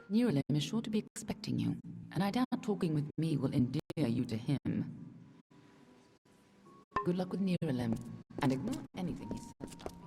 Niralem is sure to be expecting you, and I doubt talking with me will endear you to him. Good luck with Niralem, and ignore anything he says about me.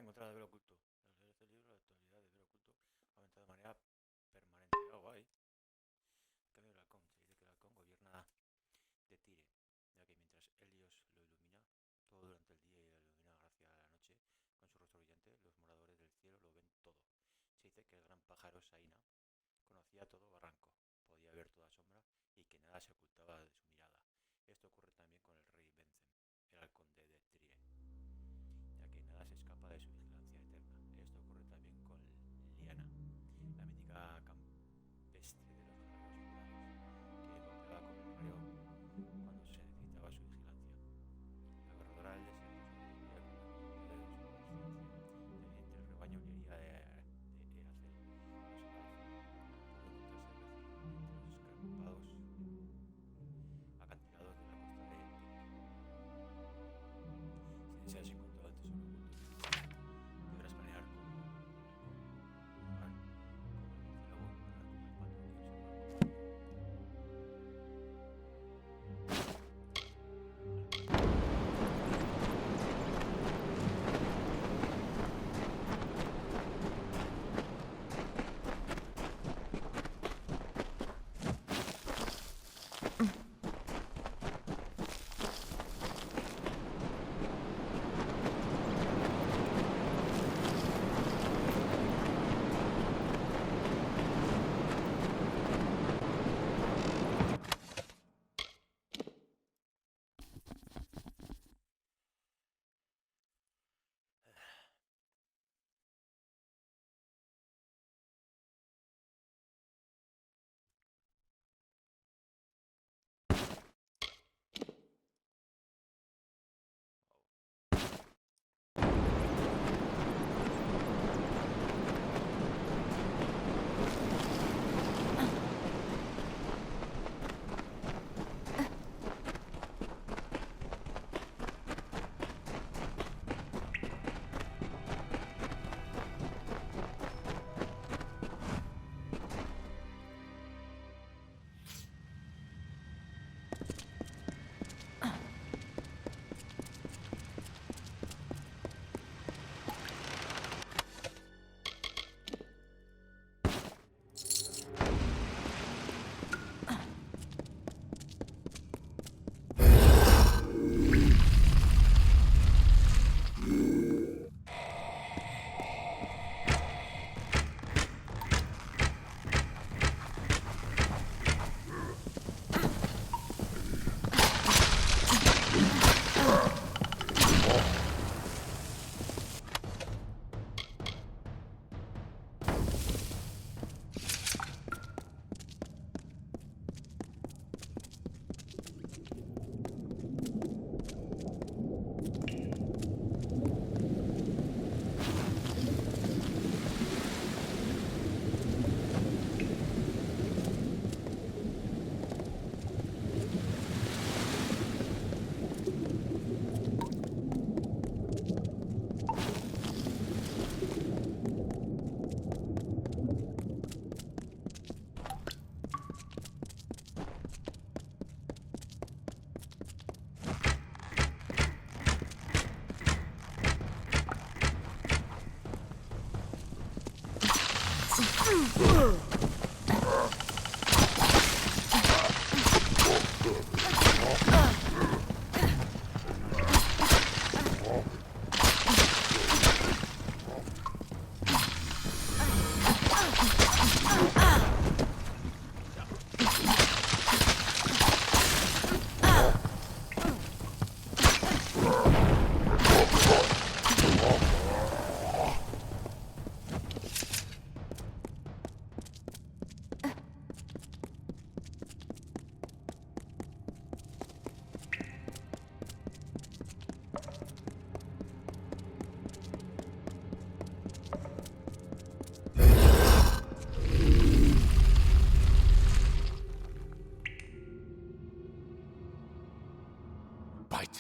encontrada de velo oculto. Este libro, la actualidad de velo oculto aumenta de manera permanente. Oh, guay. En cambio, el halcón. Se dice que el halcón gobierna de Tire, ya que mientras Helios lo ilumina todo durante el día y lo ilumina gracias a la noche con su rostro brillante, los moradores del cielo lo ven todo. Se dice que el gran pájaro Saina conocía todo Barranco, podía ver toda sombra y que nada se ocultaba de su mirada. Esto ocurre también con el rey Bencen, el halcón de Tire, ya que nada se escapa de su vigilancia eterna. Esto ocurre también con Liana, la mítica campestre de los guerreros humanos, que golpeaba con el rayo cuando se necesitaba su vigilancia. La corredora del desierto sobrevivía con la visibilidad de su conciencia. Entre el rebaño olería de Eracel, los alfa, pudo encontrarse entre los escarpados acantilados de la costa de Si deseas encontrar el tesoro oculto, deberás planear como un lugar como el murciélago, nadar como el pato y observar como el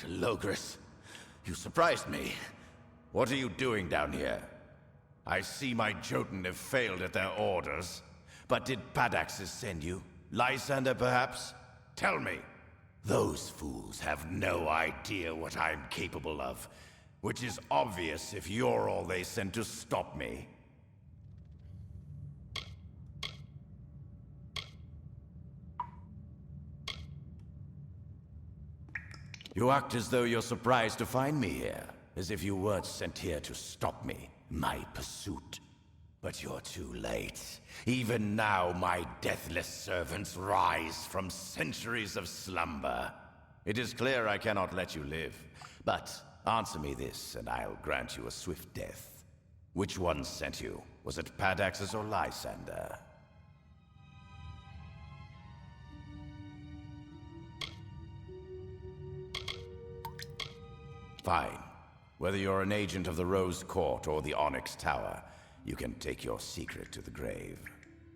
Logris, you surprised me. What are you doing down here? I see my Jotun have failed at their orders. But did Padaxes send you? Lysander, perhaps? Tell me. Those fools have no idea what I'm capable of. Which is obvious if you're all they sent to stop me. You act as though you're surprised to find me here, as if you weren't sent here to stop me, my pursuit. But you're too late. Even now, my deathless servants rise from centuries of slumber. It is clear I cannot let you live, but answer me this, and I'll grant you a swift death. Which one sent you? Was it Padaxus or Lysander? Fine. Whether you're an agent of the Rose Court or the Onyx Tower, you can take your secret to the grave.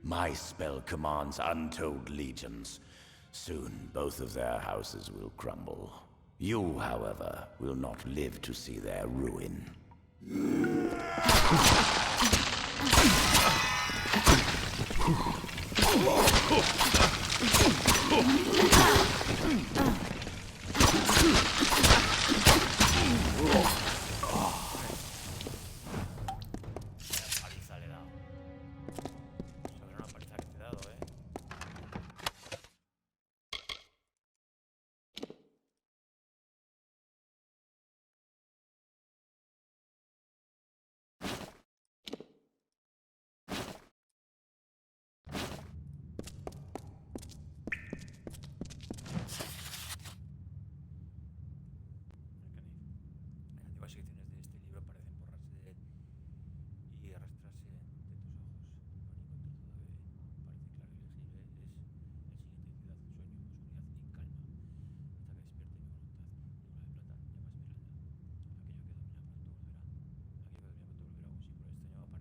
My spell commands untold legions. Soon, both of their houses will crumble. You, however, will not live to see their ruin. Paliza le he dado. Sobre una paliza que te he dado, Las antiguas secciones de este libro parecen borrarse y arrastrarse de tus ojos. Lo único entre todo parece claro y legible es el siguiente: ciudad, sueño, oscuridad y calma.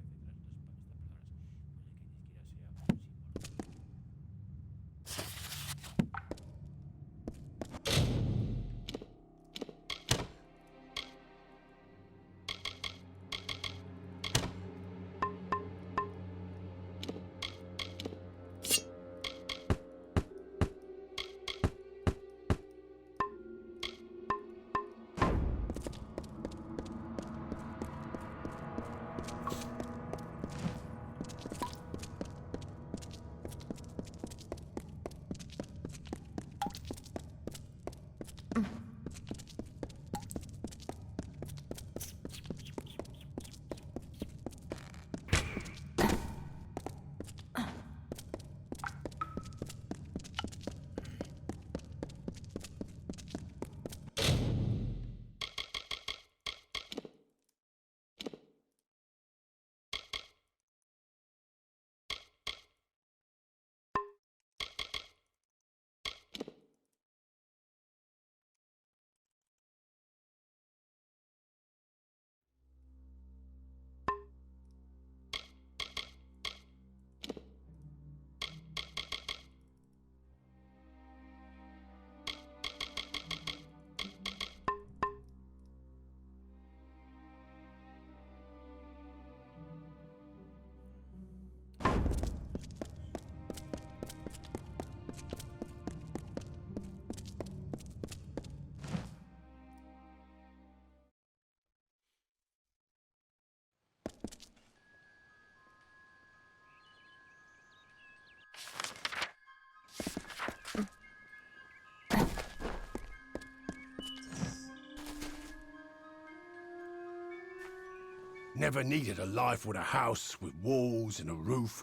Never needed a life with a house, with walls and a roof.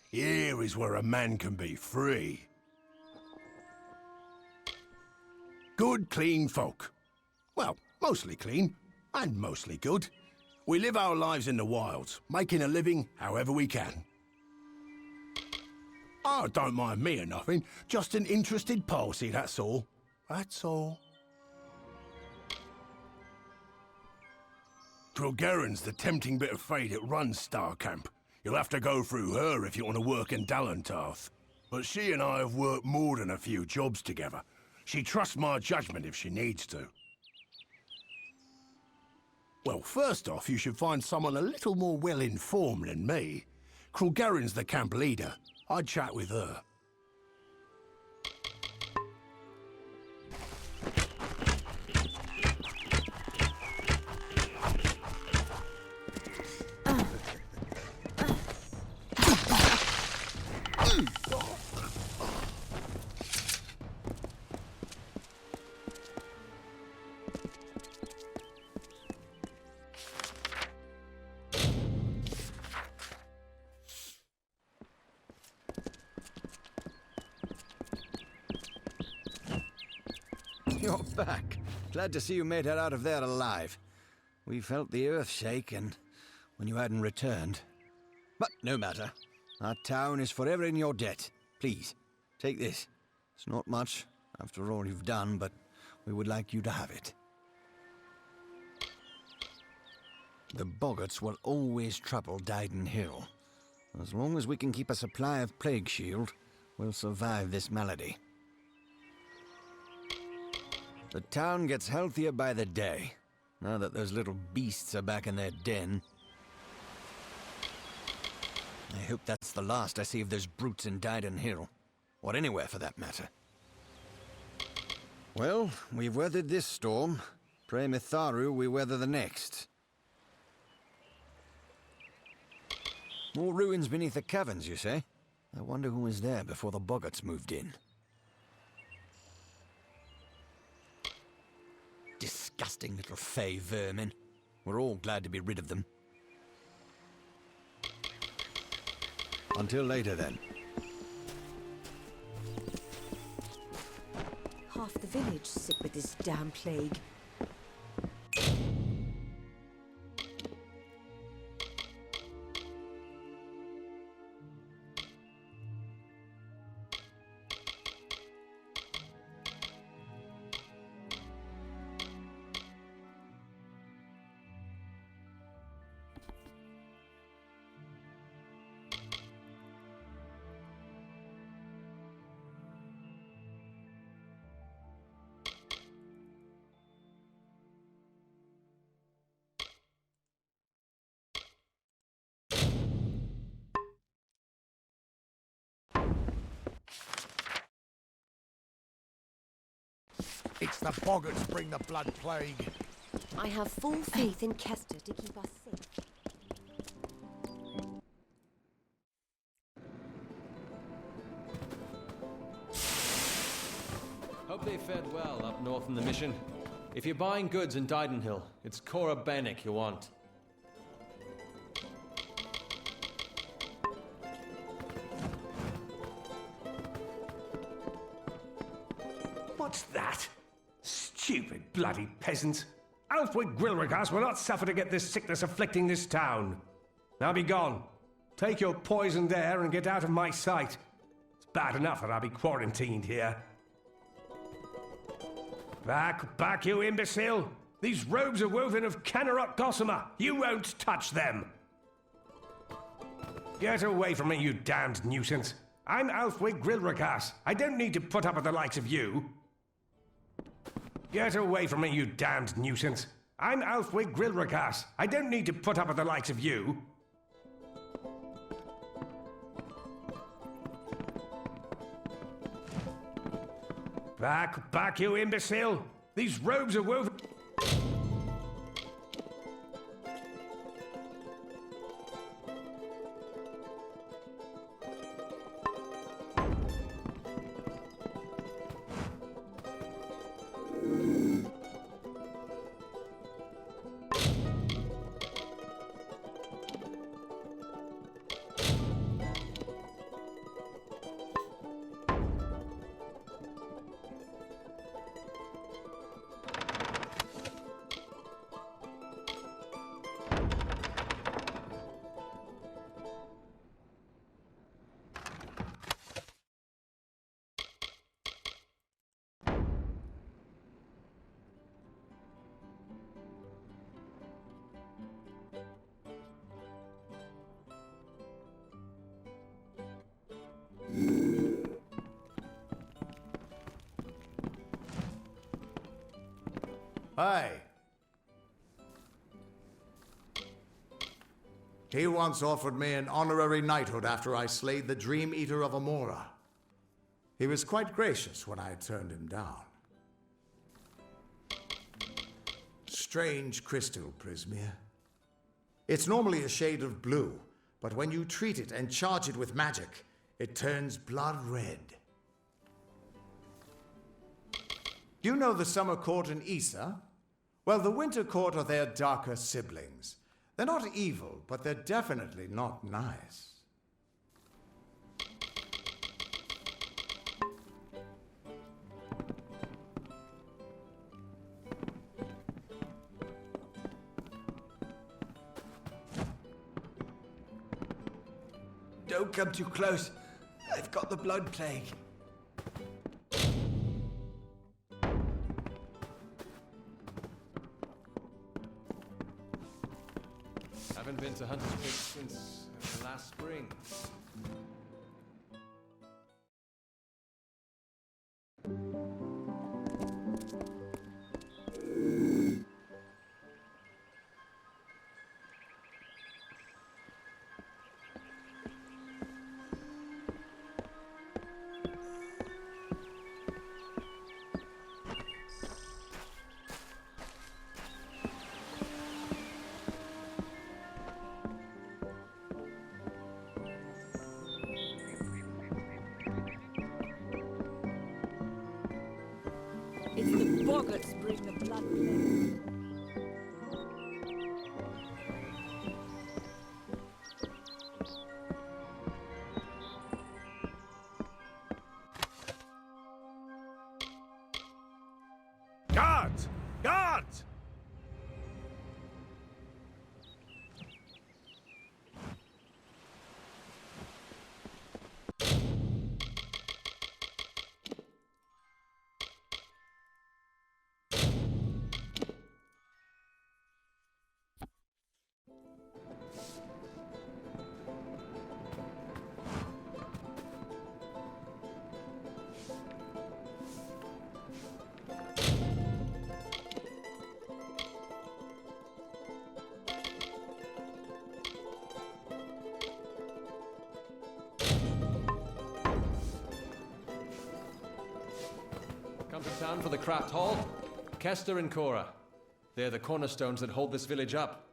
Here is where a man can be free. Good, clean folk. Well, mostly clean, and mostly good. We live our lives in the wilds, making a living however we can. Oh, don't mind me or nothing. Just an interested palsy, that's all. That's all. Drulgeren's the tempting bit of fate that runs Star Camp. You'll have to go through her if you want to work in Dalentarth. But she and I have worked more than a few jobs together. She trusts my judgment if she needs to. Well, first off, you should find someone a little more well-informed than me. Drulgeren's the camp leader. I'd chat with her. You're back. Glad to see you made it out of there alive. We felt the earth shake and when you hadn't returned. But no matter. Our town is forever in your debt. Please, take this. It's not much, after all you've done, but we would like you to have it. The boggarts will always trouble Dyden Hill. As long as we can keep a supply of Plague Shield, we'll survive this malady. The town gets healthier by the day, now that those little beasts are back in their den. I hope that's the last I see of those brutes in Dyden Hill, or anywhere for that matter. Well, we've weathered this storm. Pray Mitharu we weather the next. More ruins beneath the caverns, you say? I wonder who was there before the boggarts moved in. Disgusting little fey vermin. We're all glad to be rid of them. Until later, then. Half the village sick with this damn plague. It's the boggarts bring the blood plague. I have full faith in Kester to keep us safe. Hope they fared well up north in the mission. If you're buying goods in Dydenhill, it's Cora Bannock you want. What's that? Stupid bloody peasants. Alfwig Grilrigas will not suffer to get this sickness afflicting this town. Now be gone. Take your poisoned air and get out of my sight. It's bad enough that I'll be quarantined here. Back, you imbecile! These robes are woven of Canerot gossamer. You won't touch them. Get away from me, you damned nuisance. I'm Alfwig Grilrigas. I don't need to put up with the likes of you. Get away from me, you damned nuisance. I'm Alfwig Grilrigas. I don't need to put up with the likes of you. Back, you imbecile! These robes are woven... Hey. He once offered me an honorary knighthood after I slayed the Dream Eater of Amora. He was quite gracious when I turned him down. Strange crystal, Prismir. It's normally a shade of blue, but when you treat it and charge it with magic, it turns blood red. You know the Summer Court in Issa? Well, the Winter Court are their darker siblings. They're not evil, but they're definitely not nice. Don't come too close. I've got the blood plague. Haven't been to Hunter's Creek since last spring. It's the boggarts bring the blood plague. Guards! Guards! Come to town for the craft hall? Kester and Cora. They're the cornerstones that hold this village up.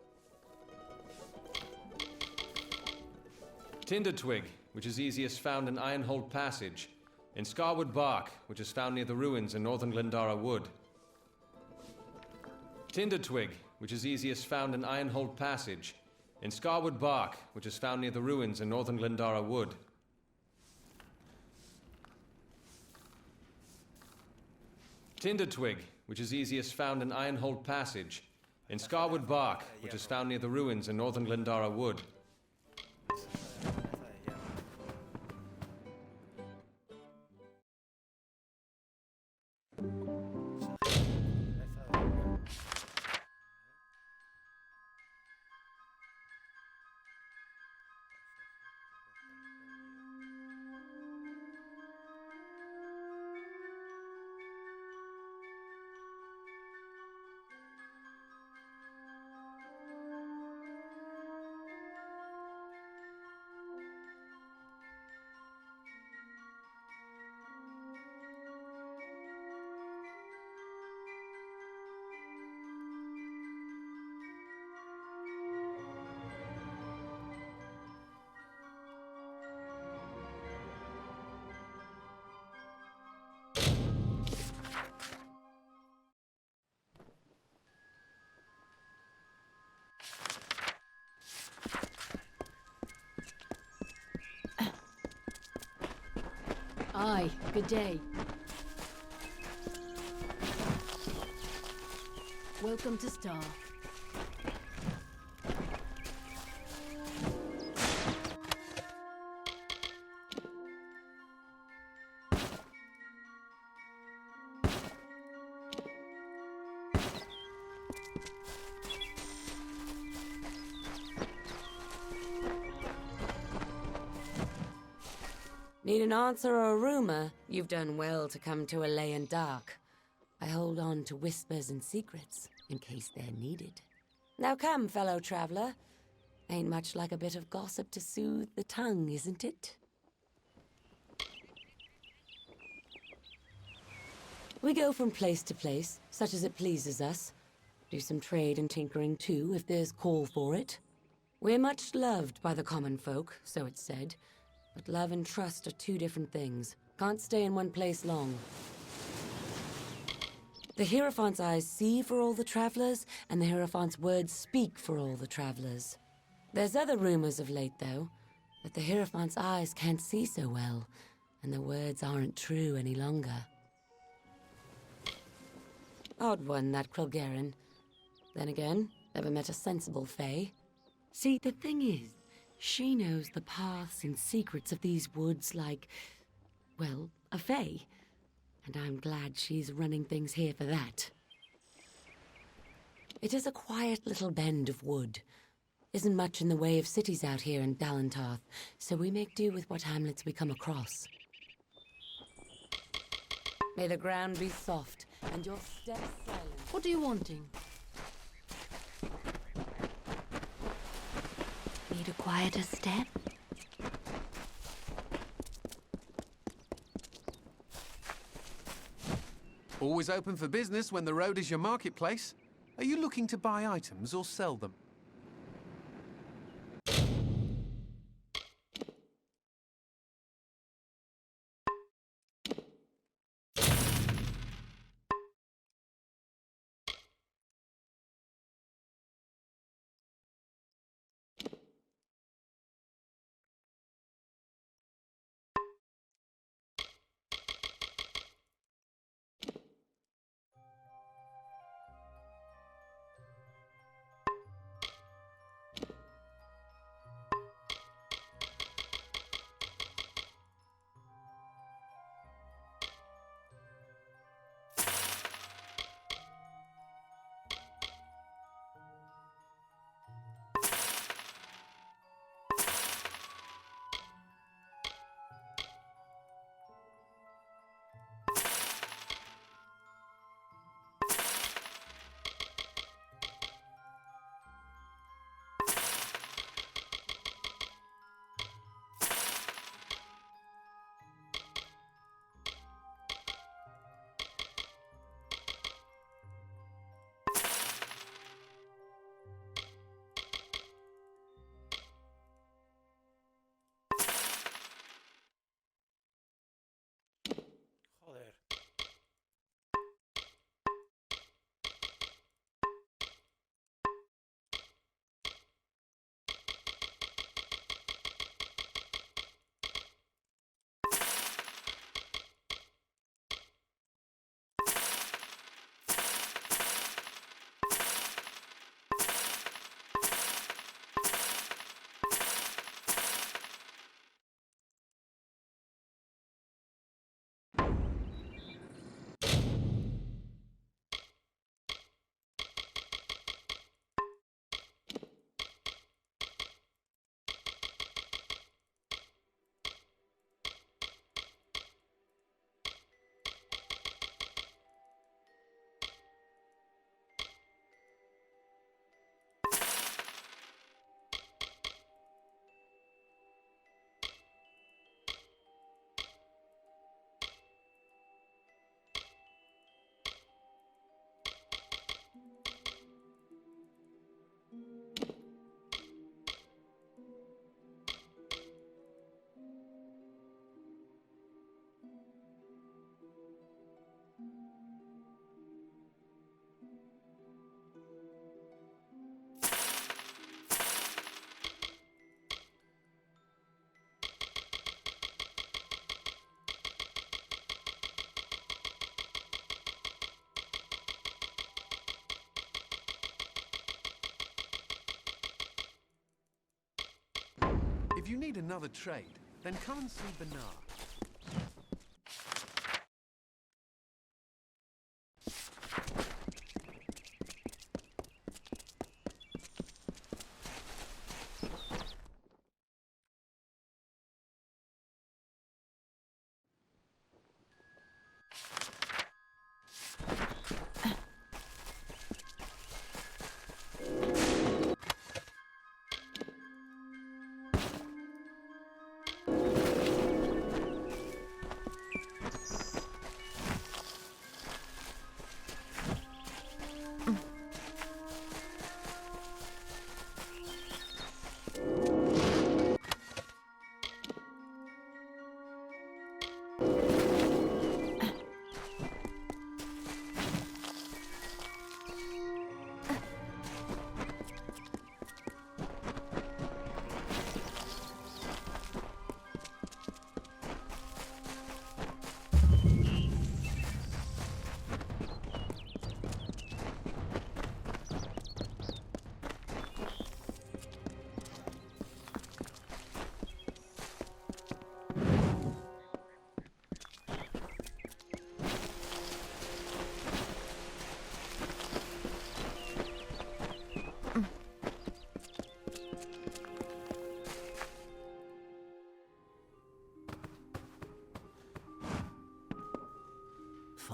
Tinder Twig, which is easiest found in Ironhold Passage. In Scarwood Bark, which is found near the ruins in northern Glendara Wood. Tinder Twig, which is easiest found in Ironhold Passage. In Scarwood Bark, which is found near the ruins in northern Glendara Wood. Tinder Twig, which is easiest found in Ironhold Passage. In Scarwood Bark, which is found near the ruins in northern Glendara Wood. Aye, good day. Welcome to Star. Need an answer or a rumor? You've done well to come to Alayan Dark. I hold on to whispers and secrets in case they're needed. Now come, fellow traveler. Ain't much like a bit of gossip to soothe the tongue, isn't it? We go from place to place, such as it pleases us. Do some trade and tinkering too, if there's call for it. We're much loved by the common folk, so it's said. But love and trust are two different things. Can't stay in one place long. The Hierophant's eyes see for all the travelers, and the Hierophant's words speak for all the travelers. There's other rumors of late, though, that the Hierophant's eyes can't see so well, and the words aren't true any longer. Odd one, that Krilgaren. Then again, never met a sensible fae. See, the thing is, She knows the paths and secrets of these woods like, well, a fae. And I'm glad she's running things here for that. It is a quiet little bend of wood. Isn't much in the way of cities out here in Dalentarth, so we make do with what hamlets we come across. May the ground be soft, and your steps silent. What are you wanting? Need a quieter step? Always open for business when the road is your marketplace. Are you looking to buy items or sell them? Joder. If you need another trade, then come and see Bernard.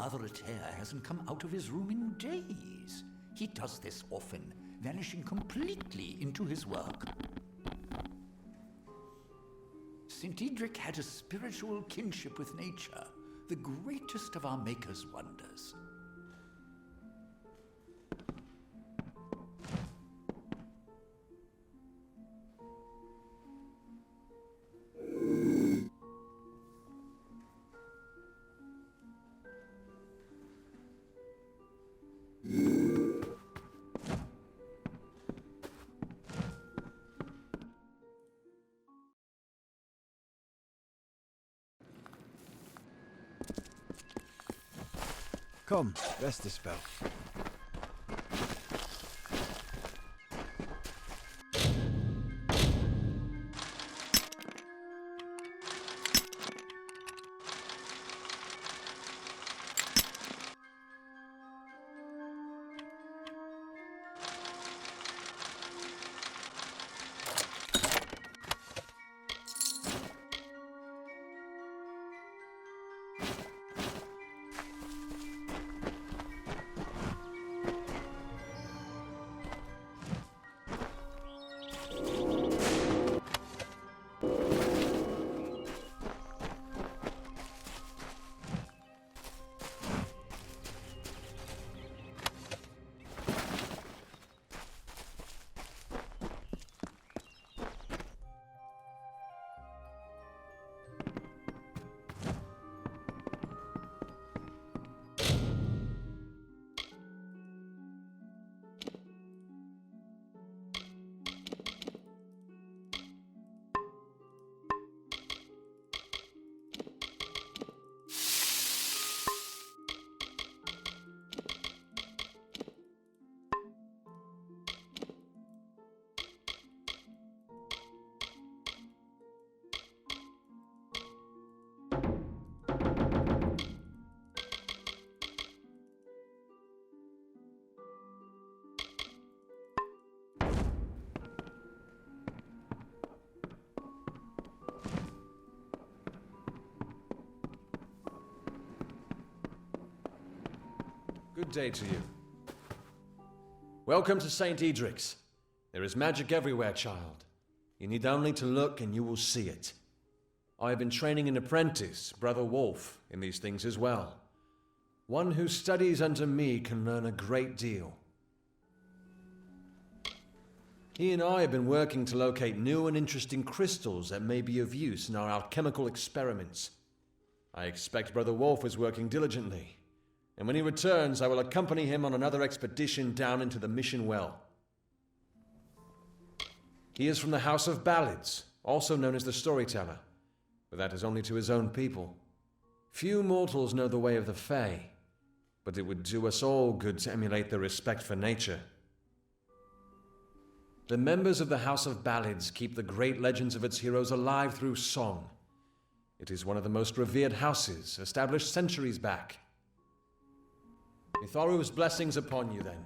Father Ater hasn't come out of his room in days. He does this often, vanishing completely into his work. St. Edric had a spiritual kinship with nature, the greatest of our Maker's wonders. Come, rest a spell. Good day to you. Welcome to St. Edric's. There is magic everywhere, child. You need only to look and you will see it. I have been training an apprentice, Brother Wolf, in these things as well. One who studies under me can learn a great deal. He and I have been working to locate new and interesting crystals that may be of use in our alchemical experiments. I expect Brother Wolf is working diligently, and when he returns, I will accompany him on another expedition down into the Mission Well. He is from the House of Ballads, also known as the Storyteller, but that is only to his own people. Few mortals know the way of the Fae, but it would do us all good to emulate their respect for nature. The members of the House of Ballads keep the great legends of its heroes alive through song. It is one of the most revered houses, established centuries back. Mitharu's blessings upon you, then.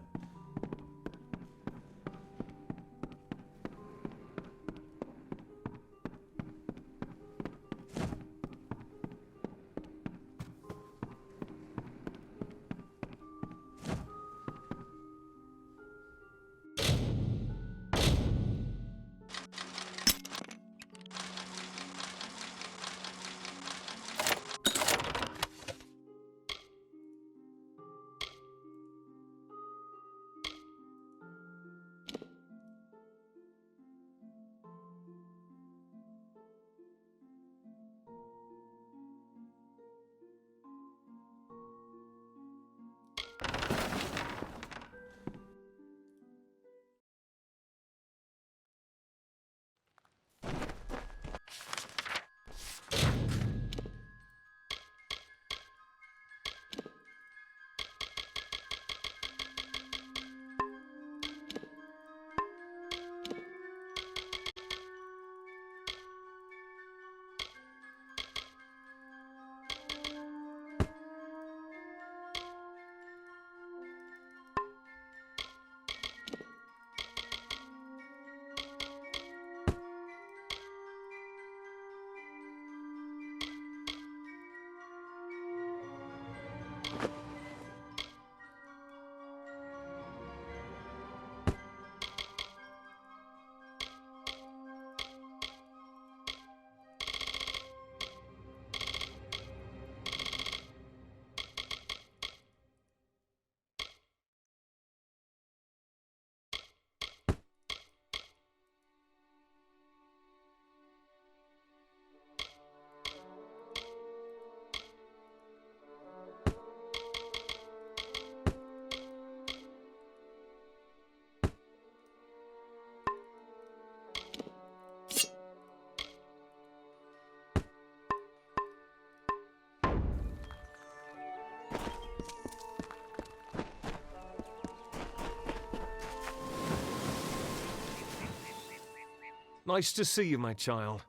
Nice to see you, my child.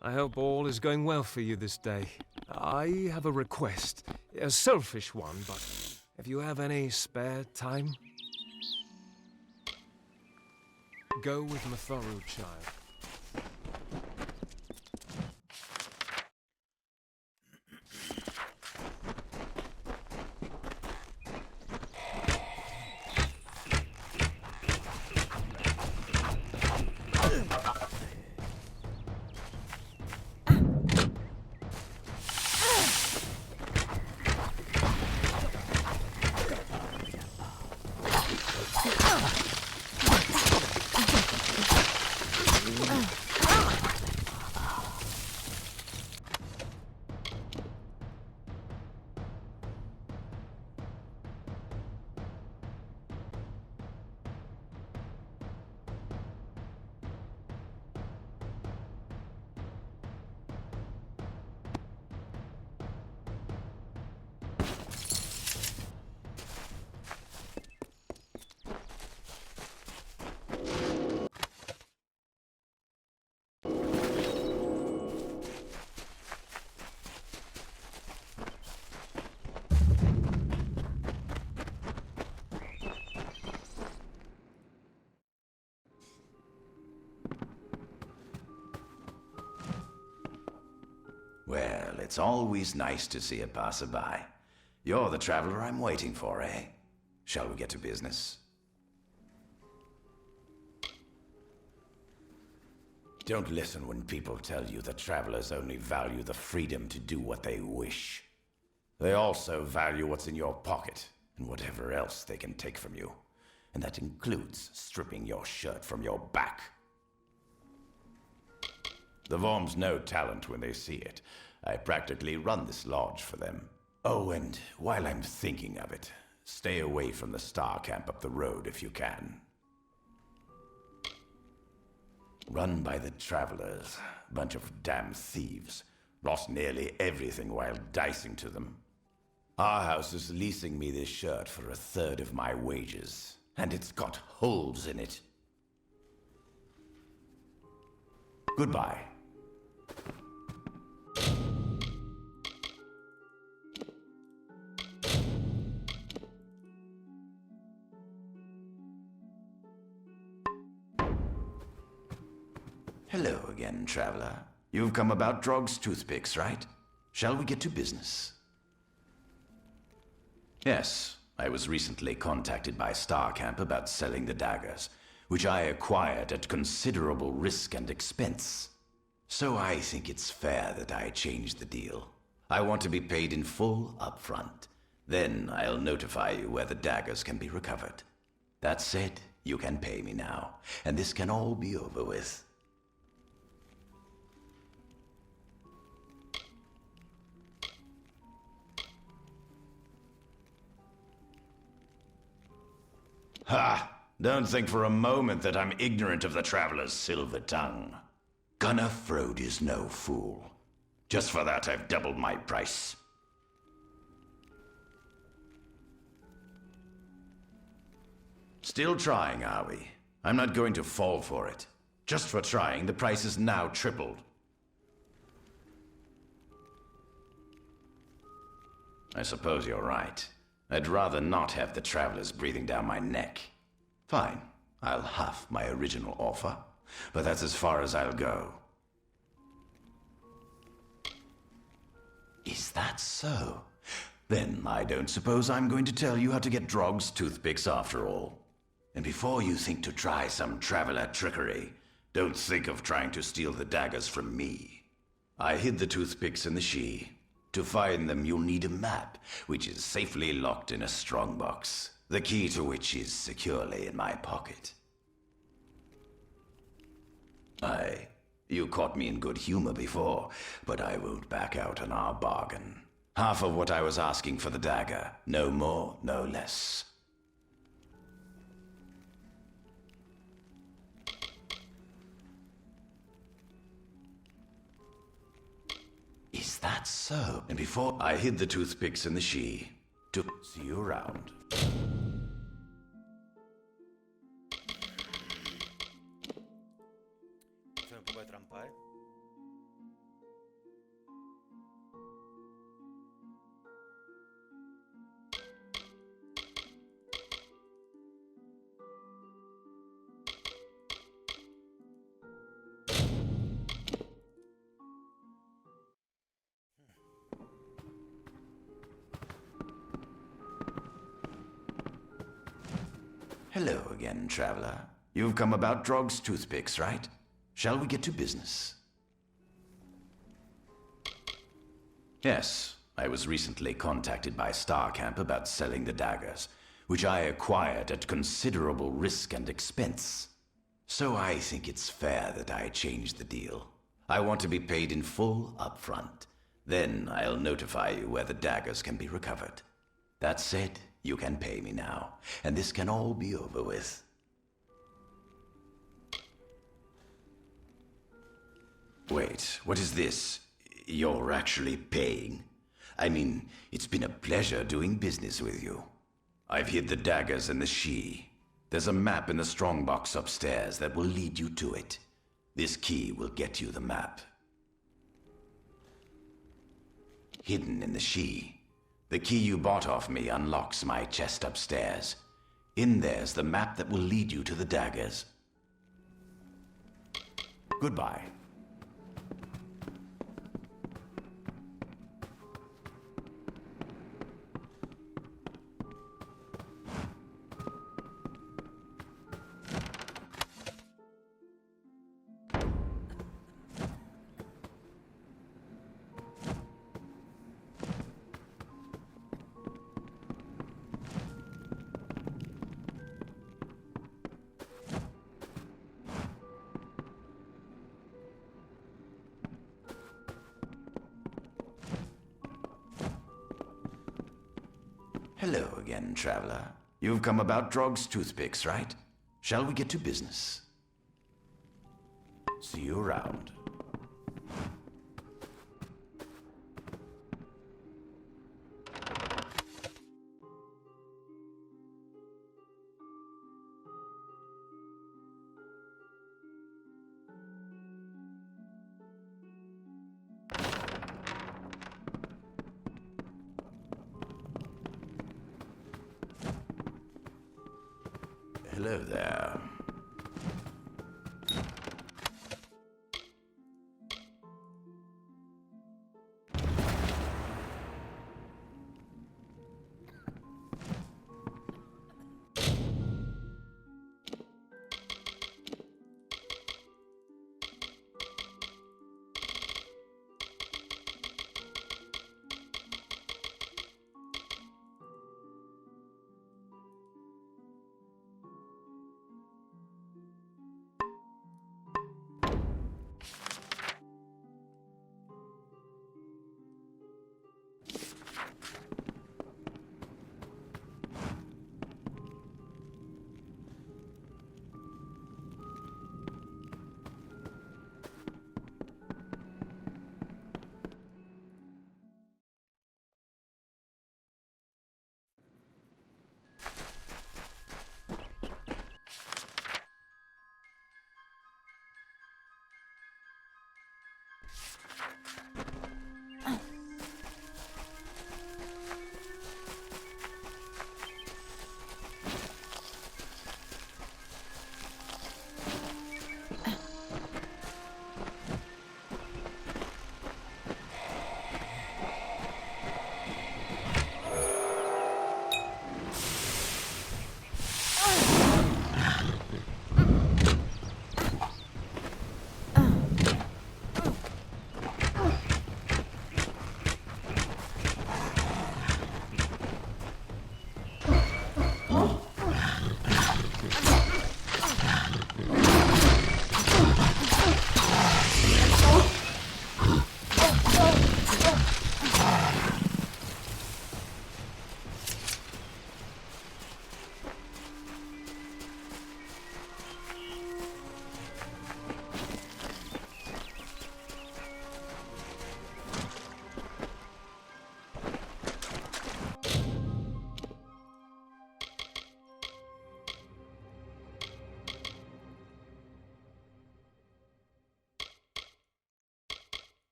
I hope all is going well for you this day. I have a request. A selfish one, but if you have any spare time... Go with Matharu, child. Well, it's always nice to see a passerby. You're the traveler I'm waiting for, eh? Shall we get to business? Don't listen when people tell you that travelers only value the freedom to do what they wish. They also value what's in your pocket and whatever else they can take from you. And that includes stripping your shirt from your back. The Worms know talent when they see it. I practically run this lodge for them. Oh, and while I'm thinking of it, stay away from the Star Camp up the road if you can. Run by the travelers, bunch of damn thieves. Lost nearly everything while dicing to them. Our house is leasing me this shirt for 1/3 of my wages, and it's got holes in it. Goodbye. Hello again, traveler. You've come about Drog's toothpicks, right? Shall we get to business? Yes, I was recently contacted by Star Camp about selling the daggers, which I acquired at considerable risk and expense. So I think it's fair that I change the deal. I want to be paid in full up front. Then I'll notify you where the daggers can be recovered. That said, you can pay me now, and this can all be over with. Ha! Don't think for a moment that I'm ignorant of the traveler's silver tongue. Gunnar Frode is no fool. Just for that, I've doubled my price. Still trying, are we? I'm not going to fall for it. Just for trying, the price is now tripled. I suppose you're right. I'd rather not have the travelers breathing down my neck. Fine, I'll half my original offer, but that's as far as I'll go. Is that so? Then I don't suppose I'm going to tell you how to get Drog's toothpicks after all. And before you think to try some traveler trickery, don't think of trying to steal the daggers from me. I hid the toothpicks in the She. To find them, you'll need a map, which is safely locked in a strongbox, the key to which is securely in my pocket. Aye, you caught me in good humor before, but I won't back out on our bargain. Half of what I was asking for the dagger, no more, no less. Is that so? And before I hid the toothpicks in the She, to see you around. Sono poco de trampa, ¿eh? Hello again, traveler. You've come about Drog's toothpicks, right? Shall we get to business? Yes, I was recently contacted by Starcamp about selling the daggers, which I acquired at considerable risk and expense. So I think it's fair that I change the deal. I want to be paid in full up front. Then I'll notify you where the daggers can be recovered. That said, you can pay me now, and this can all be over with. Wait, what is this? You're actually paying? I mean, it's been a pleasure doing business with you. I've hid the daggers and the she. There's a map in the strongbox upstairs that will lead you to it. This key will get you the map. Hidden in the she. The key you bought off me unlocks my chest upstairs. In there's the map that will lead you to the daggers. Goodbye. Hello again, traveler. You've come about Drog's toothpicks, right? Shall we get to business? See you around. Hello there.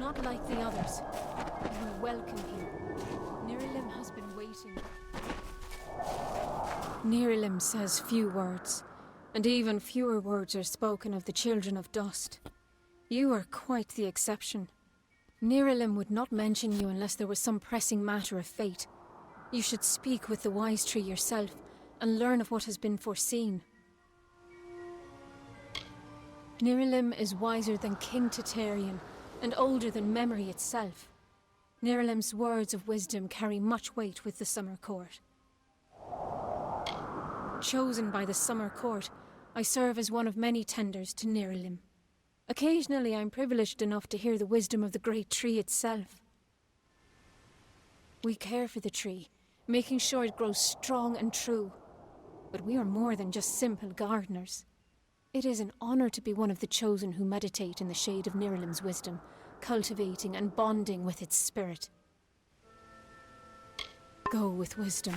not like the others. You are welcome here. Nirilim has been waiting. Nirilim says few words, and even fewer words are spoken of the children of dust. You are quite the exception. Nirilim would not mention you unless there was some pressing matter of fate. You should speak with the wise tree yourself and learn of what has been foreseen. Nirilim is wiser than King Tatarian and older than memory itself. Nirilim's words of wisdom carry much weight with the Summer Court. Chosen by the Summer Court, I serve as one of many tenders to Nirilim. Occasionally, I'm privileged enough to hear the wisdom of the great tree itself. We care for the tree, making sure it grows strong and true. But we are more than just simple gardeners. It is an honor to be one of the chosen who meditate in the shade of Nirilim's wisdom, cultivating and bonding with its spirit. Go with wisdom.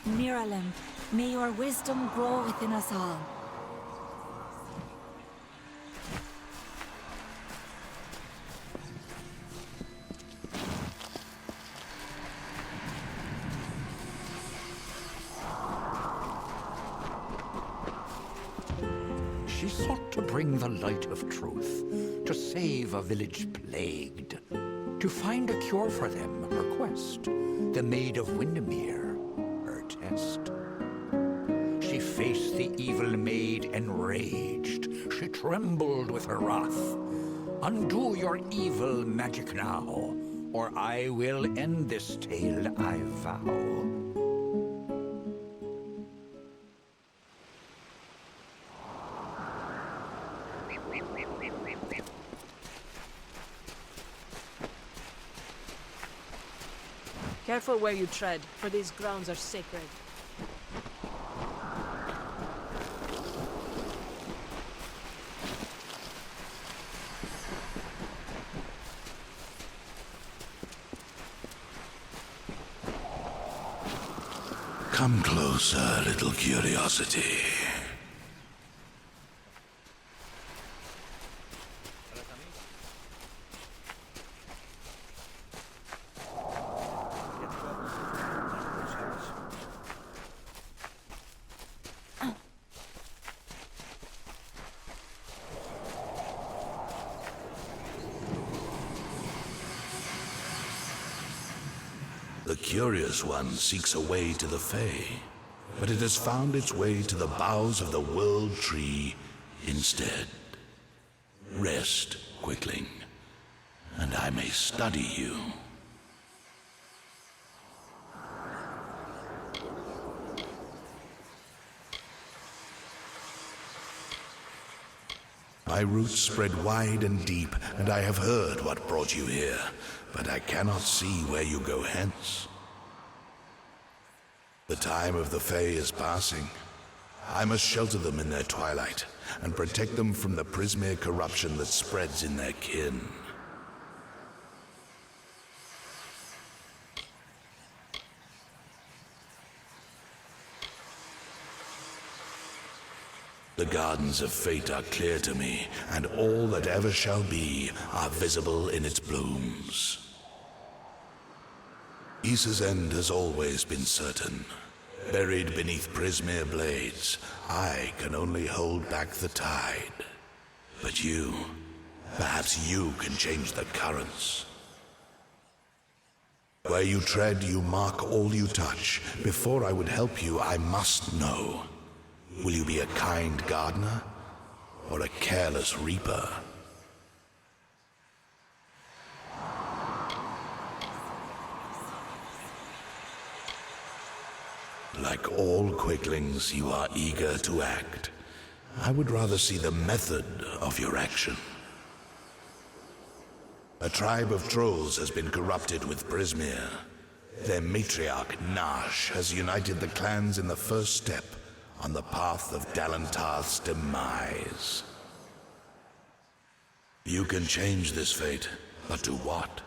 Nirilim, may your wisdom grow within us all. She sought to bring the light of truth, to save a village plagued, to find a cure for them, her quest, the Maid of Windermere, her test. She faced the evil maid enraged, she trembled with her wrath. Undo your evil magic now, or I will end this tale, I vow. Careful where you tread, for these grounds are sacred. Come closer, little curiosity. The curious one seeks a way to the Fae, but it has found its way to the boughs of the World Tree instead. Rest, Quickling, and I may study you. My roots spread wide and deep, and I have heard what brought you here, but I cannot see where you go hence. The time of the Fae is passing. I must shelter them in their twilight, and protect them from the Prismere corruption that spreads in their kin. The gardens of fate are clear to me, and all that ever shall be are visible in its blooms. Issa's end has always been certain. Buried beneath Prismere blades, I can only hold back the tide. But you, perhaps you can change the currents. Where you tread, you mark all you touch. Before I would help you, I must know. Will you be a kind gardener, or a careless reaper? Like all quicklings, you are eager to act. I would rather see the method of your action. A tribe of trolls has been corrupted with Prismere. Their matriarch, Nash, has united the clans in the first step on the path of Dalentarth's demise. You can change this fate, but to what?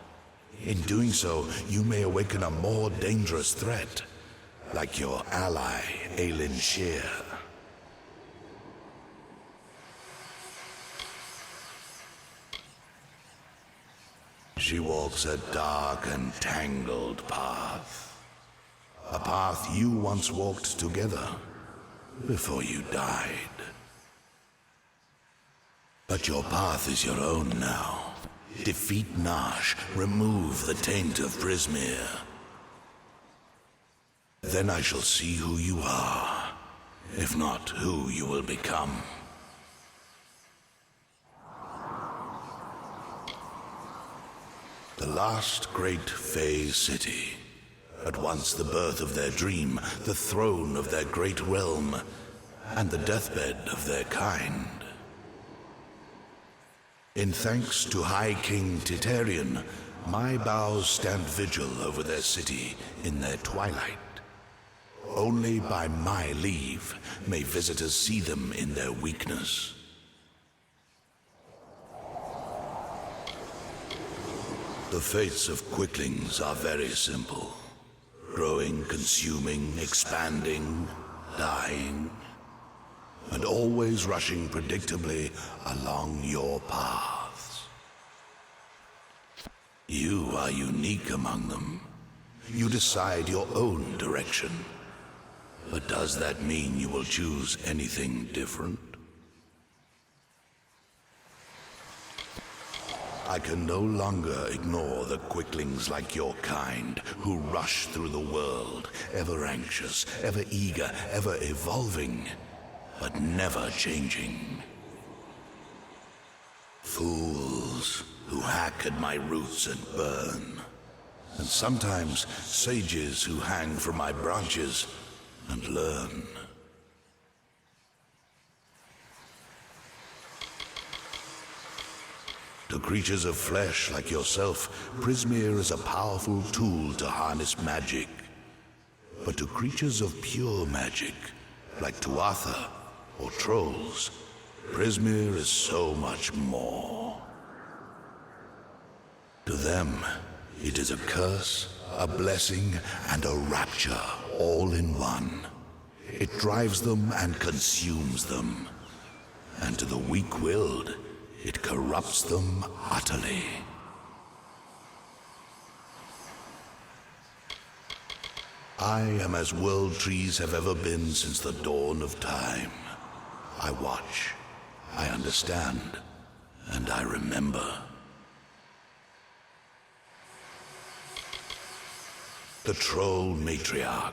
In doing so, you may awaken a more dangerous threat, like your ally, Aelin Shear. She walks a dark and tangled path. A path you once walked together before you died. But your path is your own now. Defeat Nash, remove the taint of Prismere. Then I shall see who you are, if not who you will become. The last great Fey city, at once the birth of their dream, the throne of their great realm, and the deathbed of their kind. In thanks to High King Titarian, my bows stand vigil over their city in their twilight. Only by my leave may visitors see them in their weakness. The fates of quicklings are very simple. Growing, consuming, expanding, dying, and always rushing predictably along your paths. You are unique among them. You decide your own direction. But does that mean you will choose anything different? I can no longer ignore the quicklings like your kind, who rush through the world, ever anxious, ever eager, ever evolving, but never changing. Fools who hack at my roots and burn, and sometimes sages who hang from my branches and learn. To creatures of flesh like yourself, Prismere is a powerful tool to harness magic. But to creatures of pure magic, like Tuatha or trolls, Prismere is so much more. To them, it is a curse, a blessing, and a rapture all in one. It drives them and consumes them. And to the weak-willed, it corrupts them utterly. I am as world trees have ever been since the dawn of time. I watch, I understand, and I remember. The troll matriarch.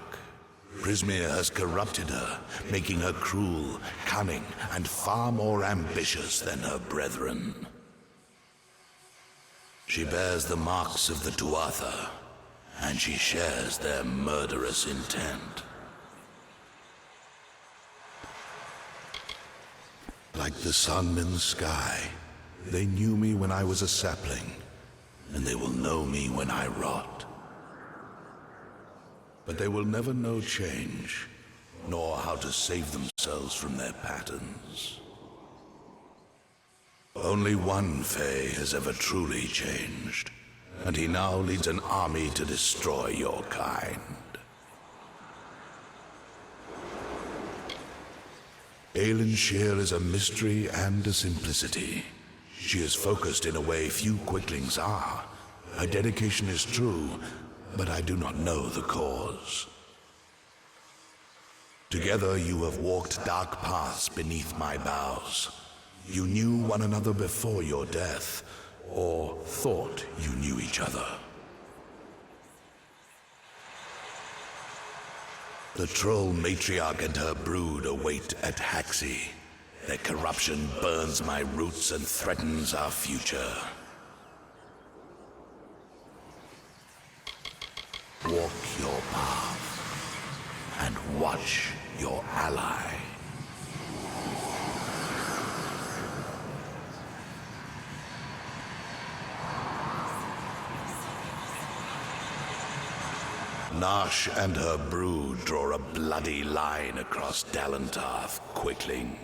Prismere has corrupted her, making her cruel, cunning, and far more ambitious than her brethren. She bears the marks of the Tuatha, and she shares their murderous intent. Like the sun in the sky, they knew me when I was a sapling, and they will know me when I rot. But they will never know change, nor how to save themselves from their patterns. Only one Fae has ever truly changed, and he now leads an army to destroy your kind. Aelin Shear is a mystery and a simplicity. She is focused in a way few quicklings are. Her dedication is true, but I do not know the cause. Together you have walked dark paths beneath my boughs. You knew one another before your death, or thought you knew each other. The troll matriarch and her brood await at Haxi. Their corruption burns my roots and threatens our future. Walk your path and watch your ally. Nash and her brood draw a bloody line across Dalentarth, quickling.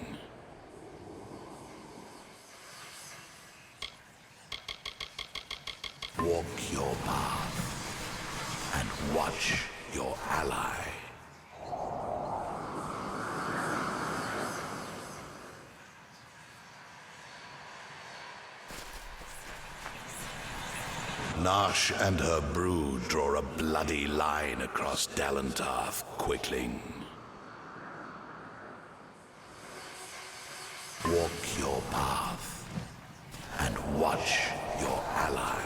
Walk your path and watch your ally. Nash and her brood draw a bloody line across Dalentarth, Quickling. Walk your path and watch your ally.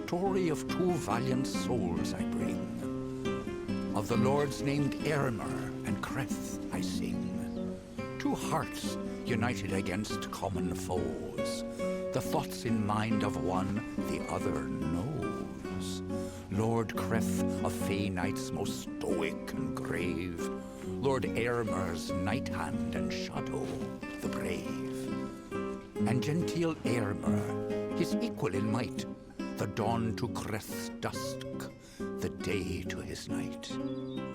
Story of two valiant souls I bring. Of the lords named Aermer and Creth I sing. Two hearts united against common foes. The thoughts in mind of one the other knows. Lord Creth of Fey Knights most stoic and grave. Lord Aermer's night hand and shadow, the brave. And genteel Aermer, his equal in might, the dawn to Creth's dusk, the day to his night.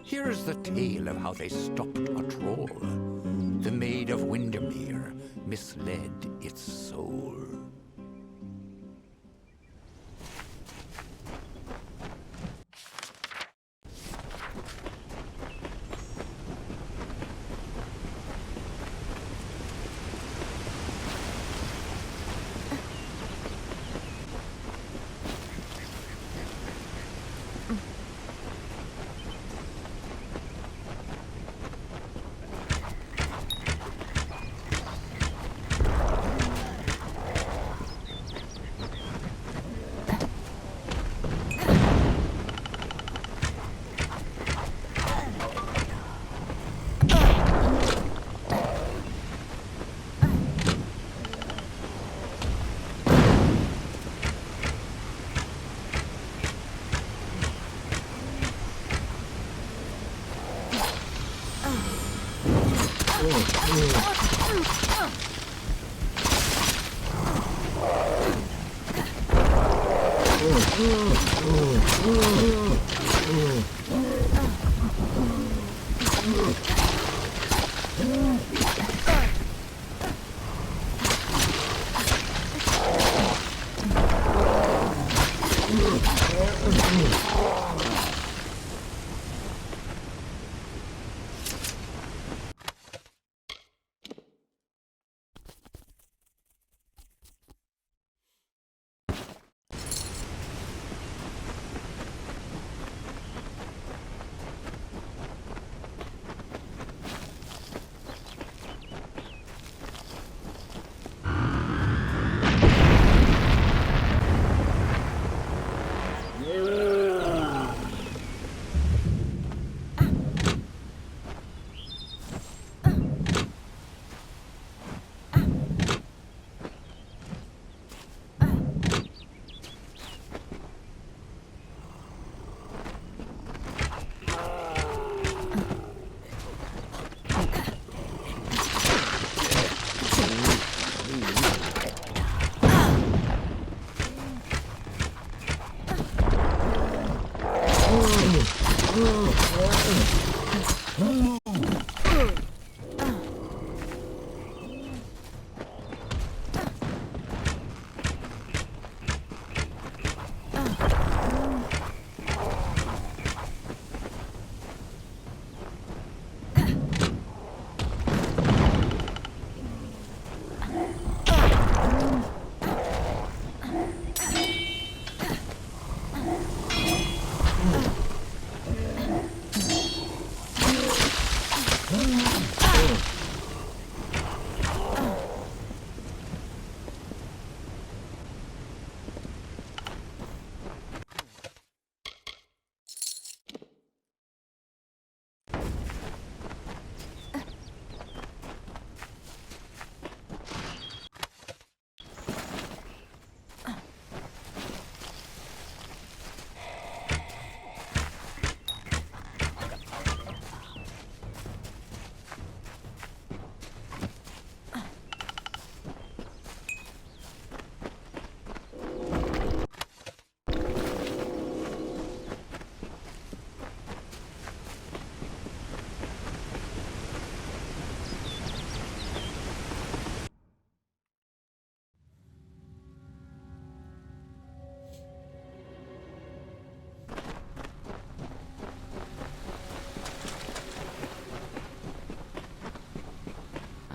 Here's the tale of how they stopped a troll. The Maid of Windermere misled its soul.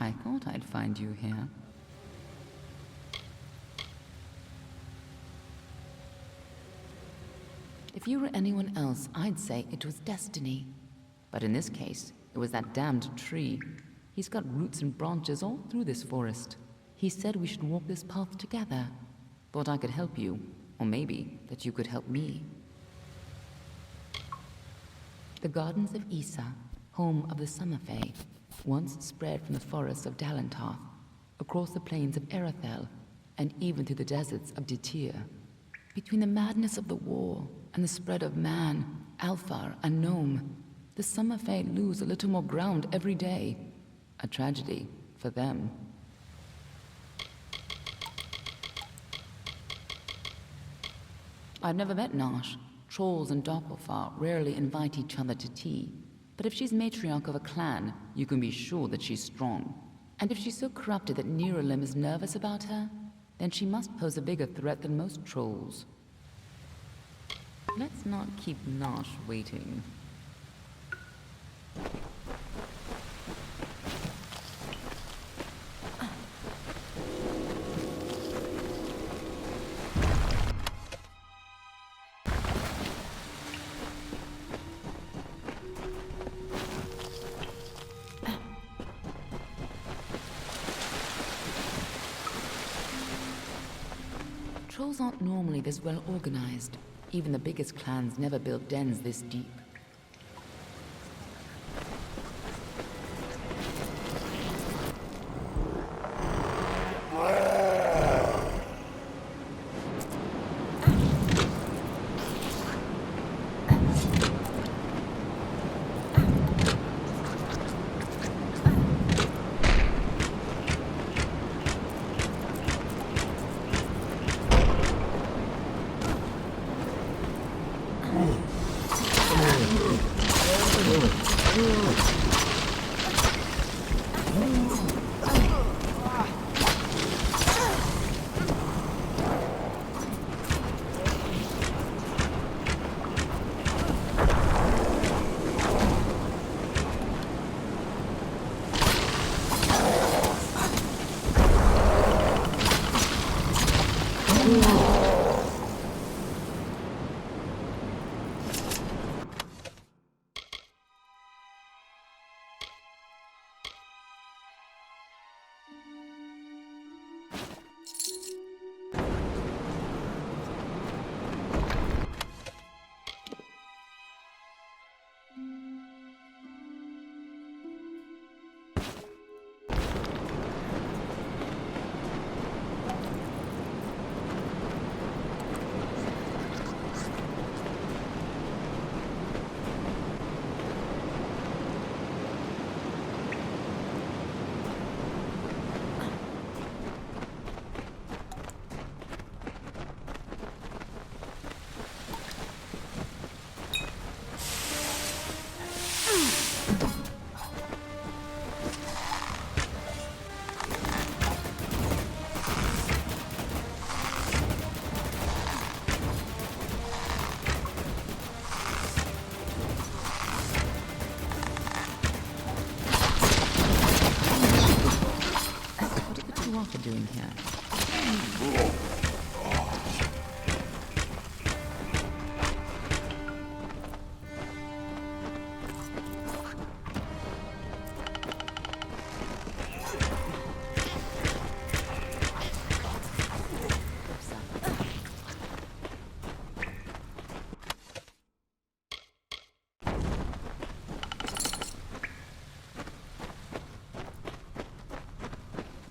I thought I'd find you here. If you were anyone else, I'd say it was destiny. But in this case, it was that damned tree. He's got roots and branches all through this forest. He said we should walk this path together. Thought I could help you, or maybe that you could help me. The Gardens of Issa, home of the Summer Fae, once spread from the forests of Dalentarth, across the plains of Erethel, and even through the deserts of Ditir. Between the madness of the war and the spread of man, Alfar, and Nome, the Summer Fae lose a little more ground every day. A tragedy for them. I've never met Nash. Trolls and Doppelfar rarely invite each other to tea. But if she's matriarch of a clan, you can be sure that she's strong. And if she's so corrupted that Niralim is nervous about her, then she must pose a bigger threat than most trolls. Let's not keep Nash waiting. Trolls aren't normally this well organized. Even the biggest clans never built dens this deep.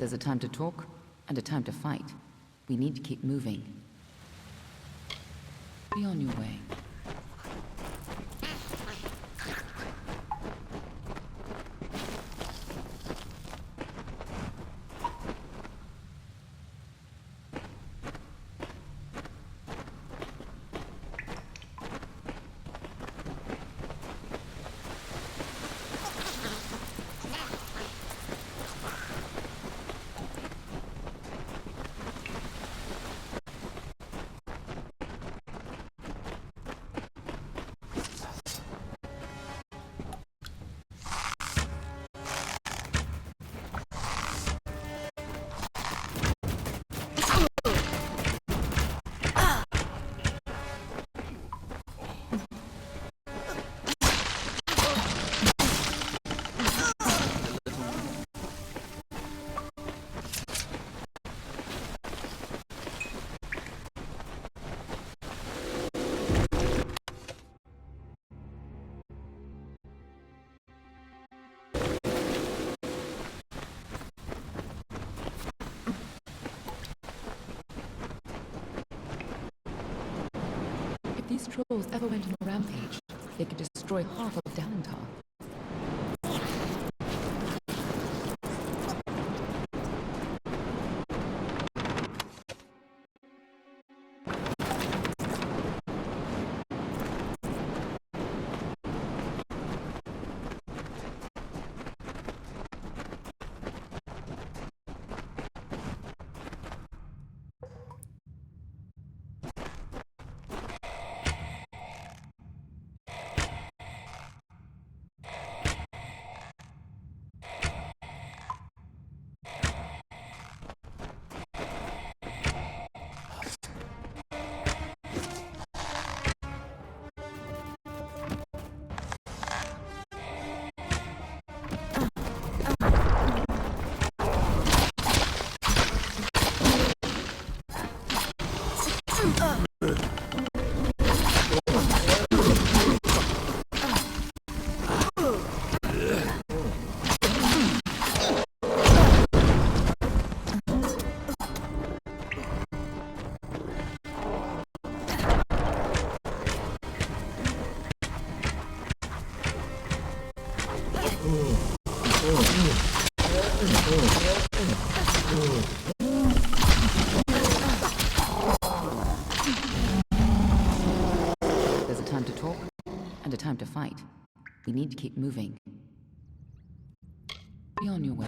There's a time to talk and a time to fight. We need to keep moving. Be on your way. If these trolls ever went on a rampage, they could destroy half of Dalentar. There's a time to talk and a time to fight. We need to keep moving. Be on your way.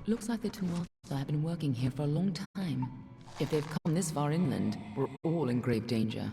Looks like the Tuatha have been working here for a long time. If they've come this far inland, we're all in grave danger.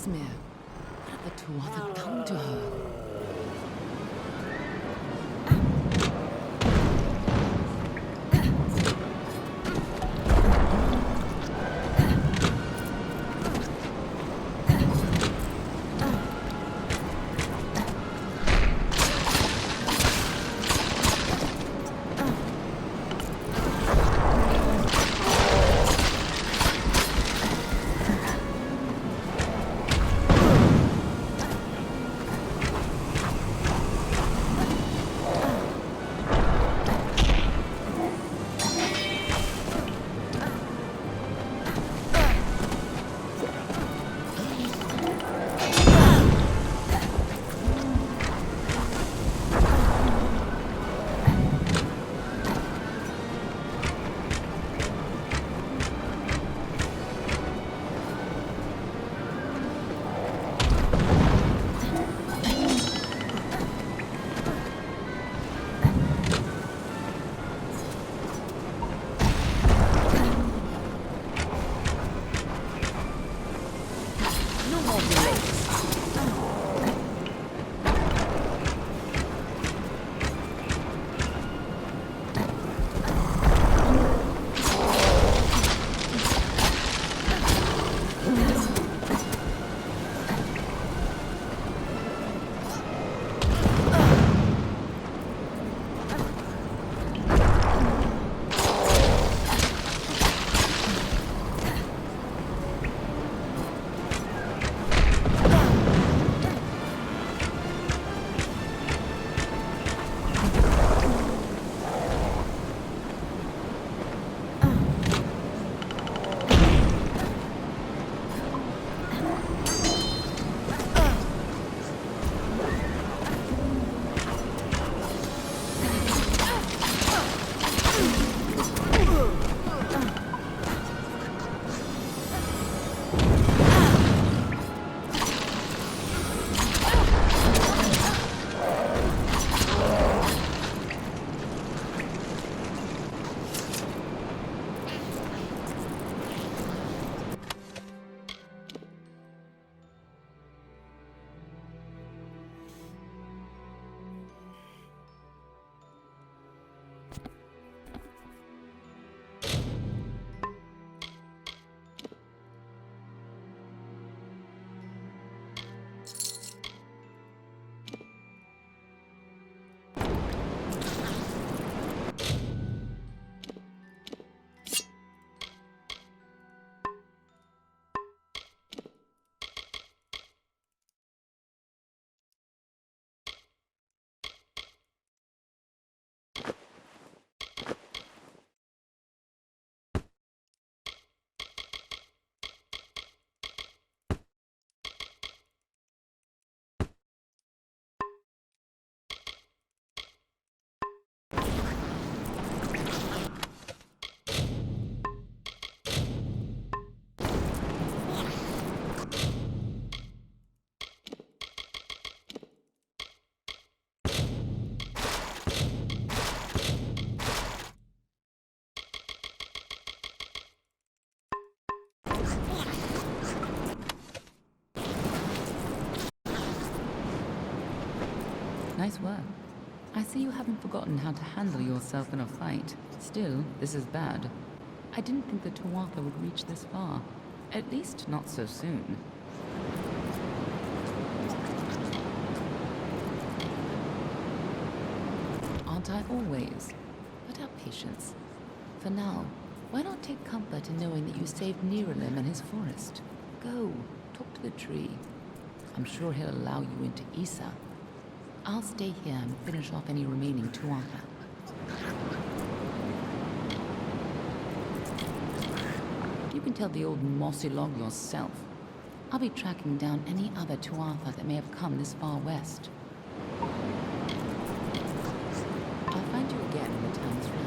Prismir. What had the Tuatha done to her? Nice work. I see you haven't forgotten how to handle yourself in a fight. Still, this is bad. I didn't think the Tuatha would reach this far. At least not so soon. Aren't I always? But have patience. For now, why not take comfort in knowing that you saved Niralim and his forest? Go, talk to the tree. I'm sure he'll allow you into Issa. I'll stay here and finish off any remaining Tuatha. You can tell the old mossy log yourself. I'll be tracking down any other Tuatha that may have come this far west. I'll find you again when the time's right.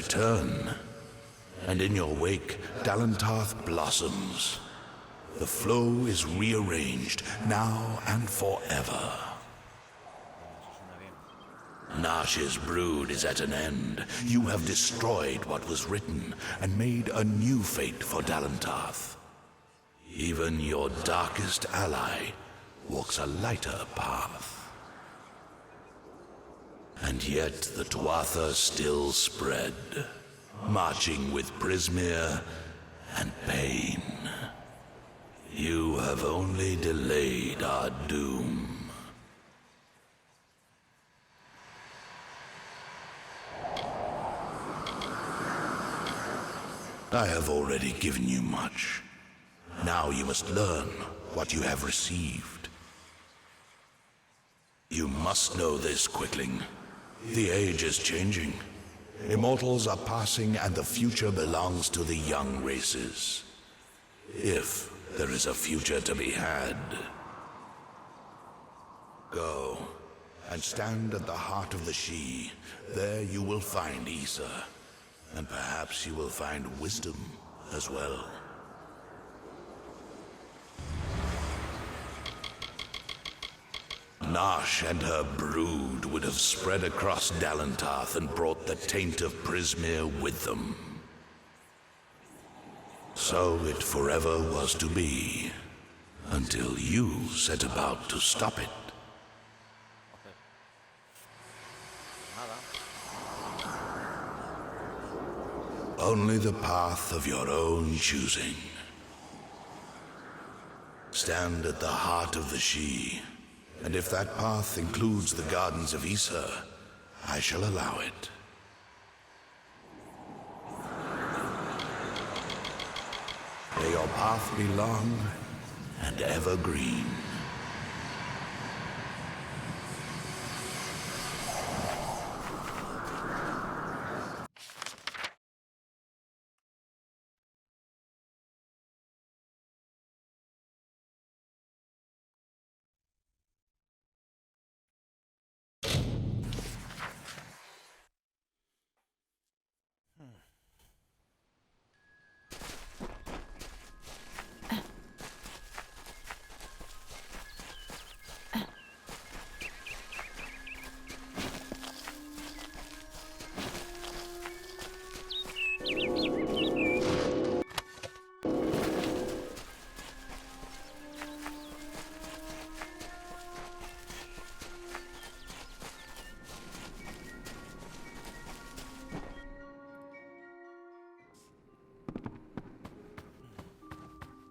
return. And in your wake, Dalentarth blossoms. The flow is rearranged, now and forever. Nash's brood is at an end. You have destroyed what was written, and made a new fate for Dalentarth. Even your darkest ally walks a lighter path. And yet the Tuatha still spread, marching with Prismeer and pain. You have only delayed our doom. I have already given you much. Now you must learn what you have received. You must know this, Quickling. The age is changing. Immortals are passing, and the future belongs to the young races. If there is a future to be had. Go, and stand at the heart of the She. There you will find Issa. And perhaps you will find wisdom as well. Nash and her brood would have spread across Dalentarth and brought the taint of Prismeer with them. So it forever was to be, until you set about to stop it. Only the path of your own choosing. Stand at the heart of the She, and if that path includes the gardens of Issa, I shall allow it. May your path be long and evergreen.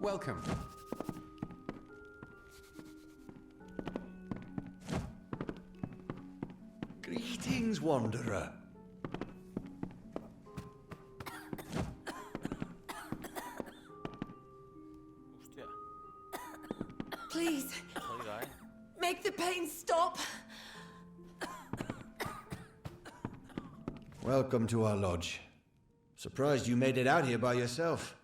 Welcome. Greetings, Wanderer. Please, make the pain stop. Welcome to our lodge. Surprised you made it out here by yourself.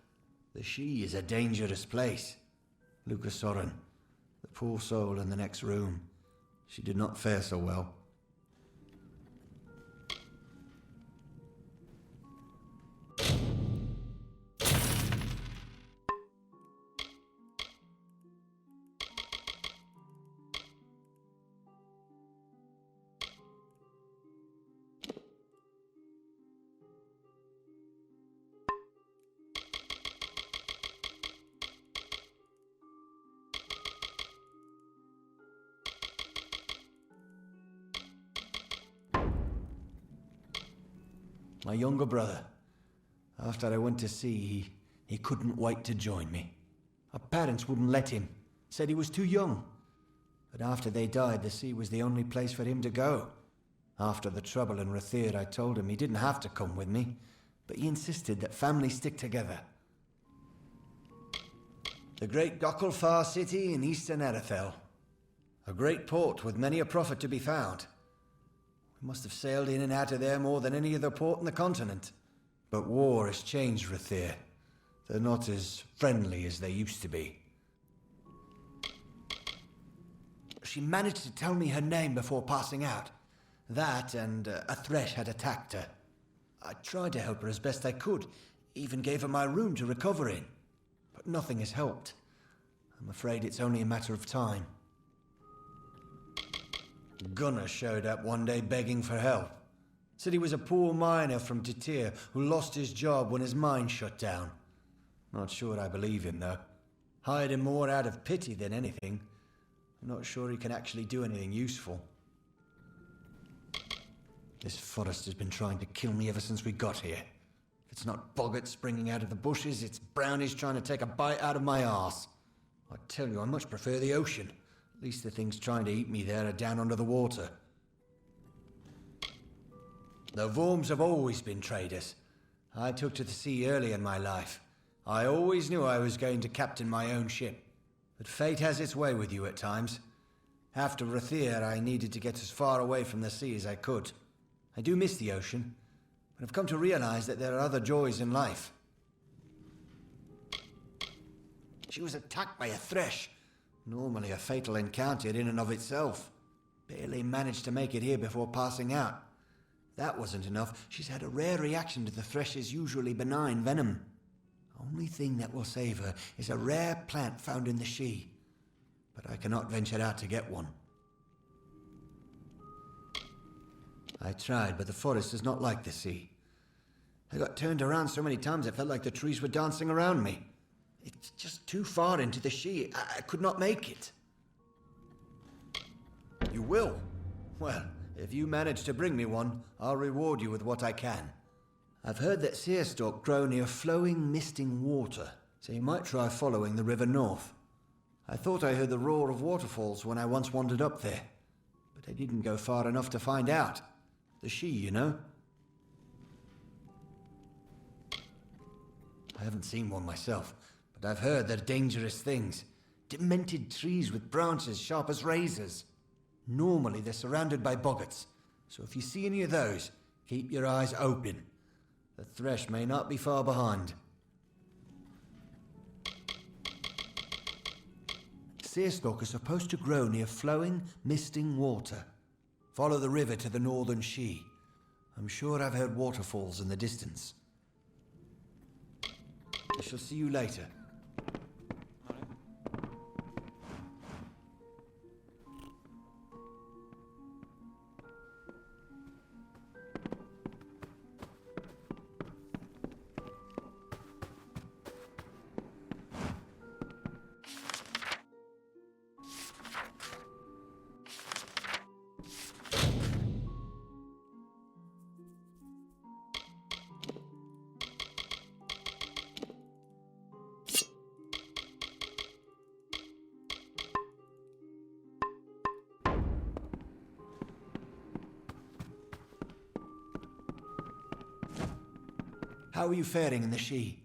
The She is a dangerous place. Lucas Soren, the poor soul in the next room. She did not fare so well. My younger brother. After I went to sea, he couldn't wait to join me. Our parents wouldn't let him. Said he was too young. But after they died, the sea was the only place for him to go. After the trouble in Rathir, I told him he didn't have to come with me, but he insisted that families stick together. The great Gokkulfar city in eastern Erethel. A great port with many a profit to be found. We must have sailed in and out of there more than any other port in the continent. But war has changed Rathir. They're not as friendly as they used to be. She managed to tell me her name before passing out. That and a threat had attacked her. I tried to help her as best I could, even gave her my room to recover in. But nothing has helped. I'm afraid it's only a matter of time. Gunnar showed up one day begging for help. Said he was a poor miner from Detir who lost his job when his mine shut down. Not sure I believe him, though. Hired him more out of pity than anything. I'm not sure he can actually do anything useful. This forest has been trying to kill me ever since we got here. If it's not boggarts springing out of the bushes, it's brownies trying to take a bite out of my arse. I tell you, I much prefer the ocean. At least the things trying to eat me there are down under the water. The Worms have always been traders. I took to the sea early in my life. I always knew I was going to captain my own ship. But fate has its way with you at times. After Rathir, I needed to get as far away from the sea as I could. I do miss the ocean, but I've come to realize that there are other joys in life. She was attacked by a thresh. Normally a fatal encounter in and of itself. Barely managed to make it here before passing out. That wasn't enough. She's had a rare reaction to the thresh's usually benign venom. Only thing that will save her is a rare plant found in the She. But I cannot venture out to get one. I tried, but the forest is not like the sea. I got turned around so many times it felt like the trees were dancing around me. It's just too far into the She. I could not make it. You will? Well, if you manage to bring me one, I'll reward you with what I can. I've heard that seerstalk grow near flowing, misting water, so you might try following the river north. I thought I heard the roar of waterfalls when I once wandered up there, but I didn't go far enough to find out. The She, you know? I haven't seen one myself, but I've heard they're dangerous things. Demented trees with branches sharp as razors. Normally they're surrounded by boggarts, so if you see any of those, keep your eyes open. The thresh may not be far behind. Seerstalk is supposed to grow near flowing, misting water. Follow the river to the northern She. I'm sure I've heard waterfalls in the distance. I shall see you later. How are you faring in the She?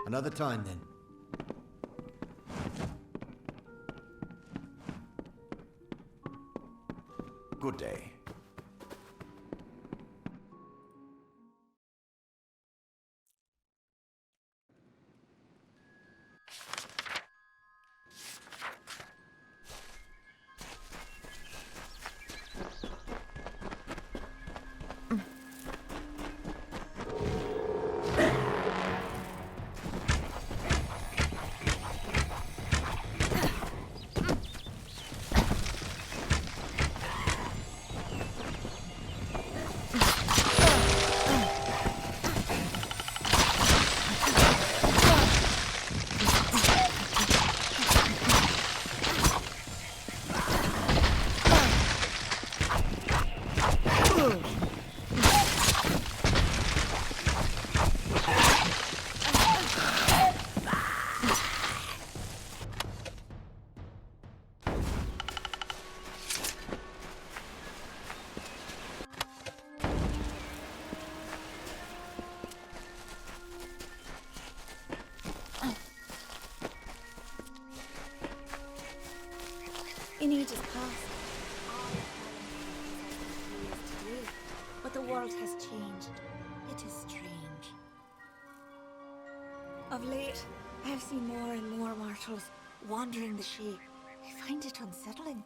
Another time, then. Good day. In ages past, today, but the world has changed. It is strange. Of late, I have seen more and more mortals wandering the shape. I find it unsettling.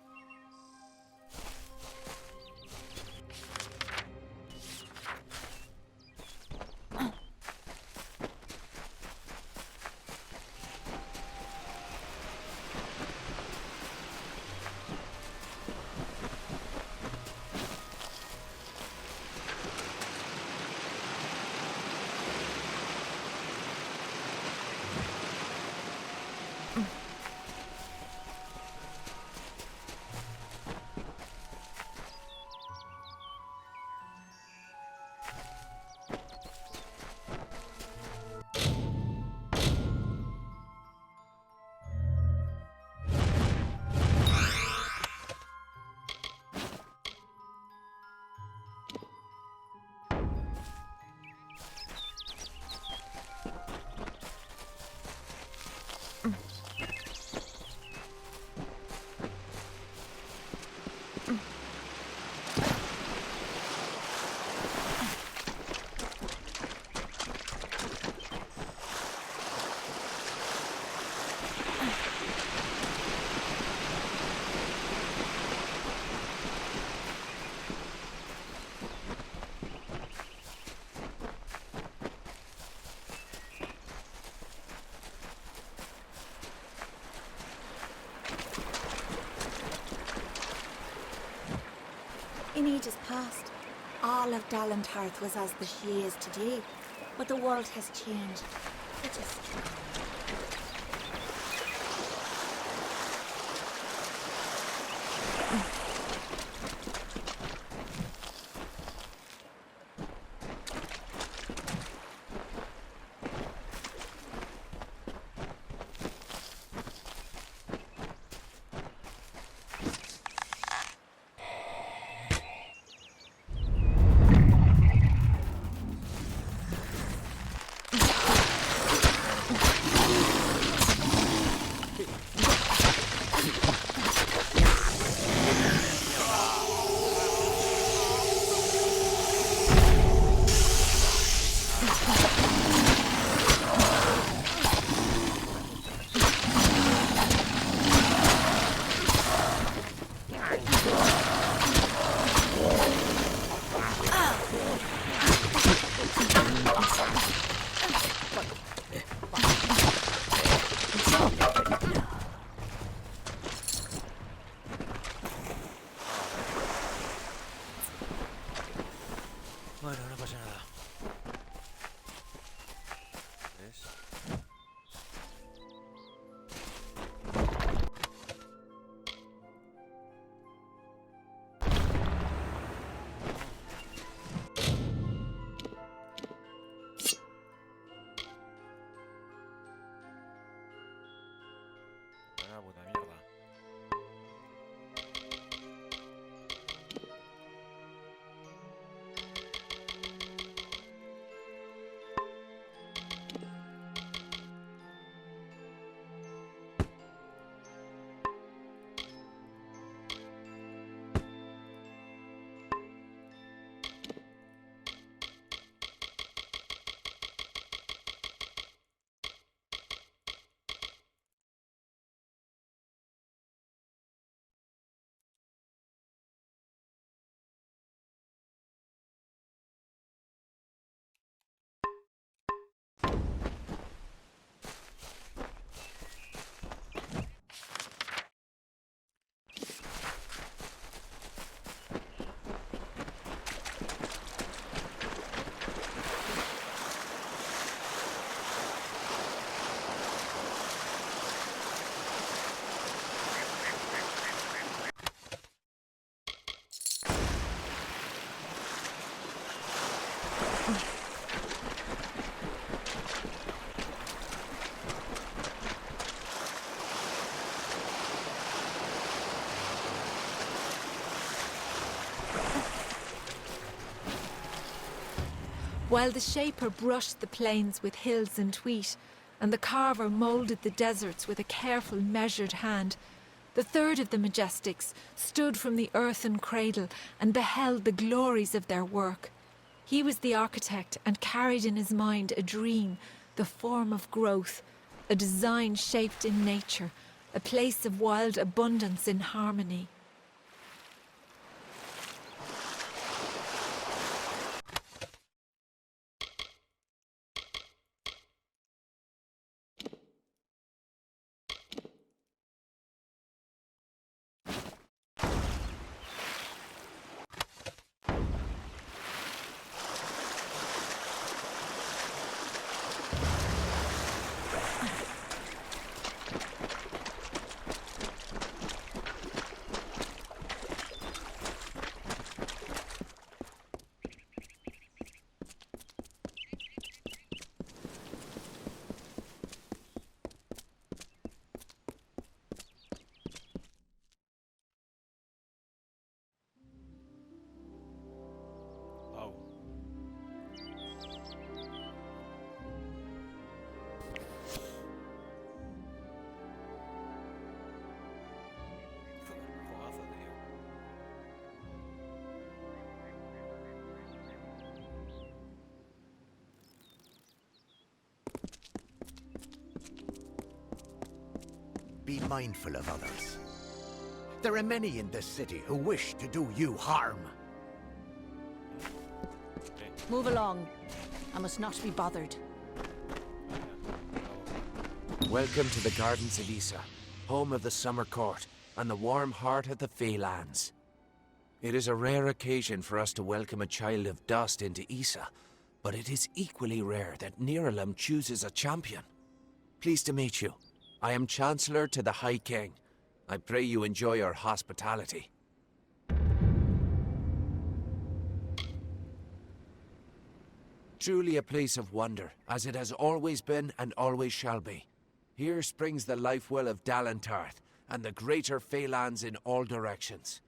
In ages past, all of Dalentarth was as the she is today, but the world has changed. It is true. Bueno, no pasa nada. ¿Ves? Una puta mierda. while the shaper brushed the plains with hills and wheat, and the carver moulded the deserts with a careful, measured hand, the third of the Majestics stood from the earthen cradle and beheld the glories of their work. He was the architect and carried in his mind a dream, the form of growth, a design shaped in nature, a place of wild abundance in harmony. Wow. Juegazo, tío. Be mindful of others. There are many in this city who wish to do you harm. Move along. I must not be bothered. Welcome to the Gardens of Issa, home of the Summer Court, and the warm heart of the Feylands. It is a rare occasion for us to welcome a child of dust into Issa, but it is equally rare that Niralim chooses a champion. Pleased to meet you. I am Chancellor to the High King. I pray you enjoy our hospitality. Truly a place of wonder, as it has always been and always shall be. Here springs the life well of Dalentarth, and the greater Feylands in all directions.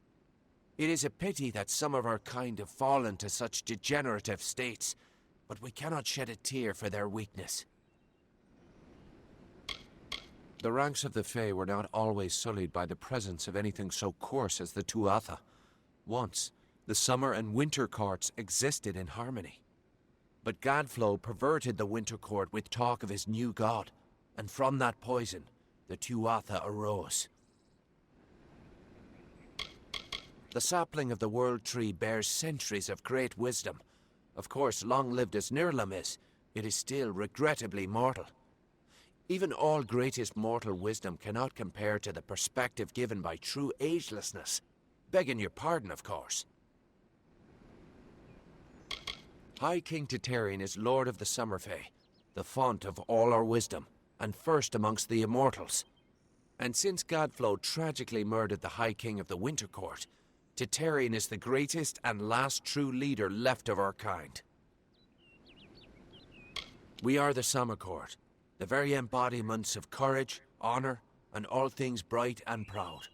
It is a pity that some of our kind have fallen to such degenerative states, but we cannot shed a tear for their weakness. The ranks of the Fey were not always sullied by the presence of anything so coarse as the Tuatha. Once, the summer and winter courts existed in harmony. But Gadflow perverted the winter court with talk of his new god, and from that poison, the Tuatha arose. The sapling of the World Tree bears centuries of great wisdom. Of course, long-lived as Nirlam is, it is still regrettably mortal. Even all greatest mortal wisdom cannot compare to the perspective given by true agelessness. Begging your pardon, of course. High King Titarian is Lord of the Summerfey, the font of all our wisdom, and first amongst the immortals. And since Gadflow tragically murdered the High King of the Winter Court, Titarian is the greatest and last true leader left of our kind. We are the Summer Court, the very embodiments of courage, honor, and all things bright and proud.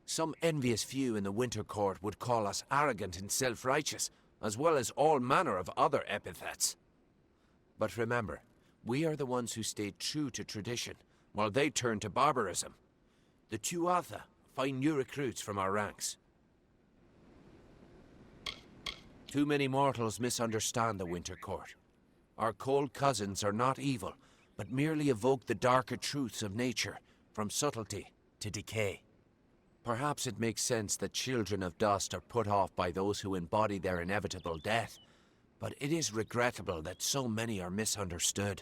Some envious few in the Winter Court would call us arrogant and self-righteous, as well as all manner of other epithets. But remember, we are the ones who stayed true to tradition, while they turned to barbarism. The Tuatha find new recruits from our ranks. Too many mortals misunderstand the Winter Court. Our cold cousins are not evil, but merely evoke the darker truths of nature, from subtlety to decay. Perhaps it makes sense that children of dust are put off by those who embody their inevitable death, but it is regrettable that so many are misunderstood.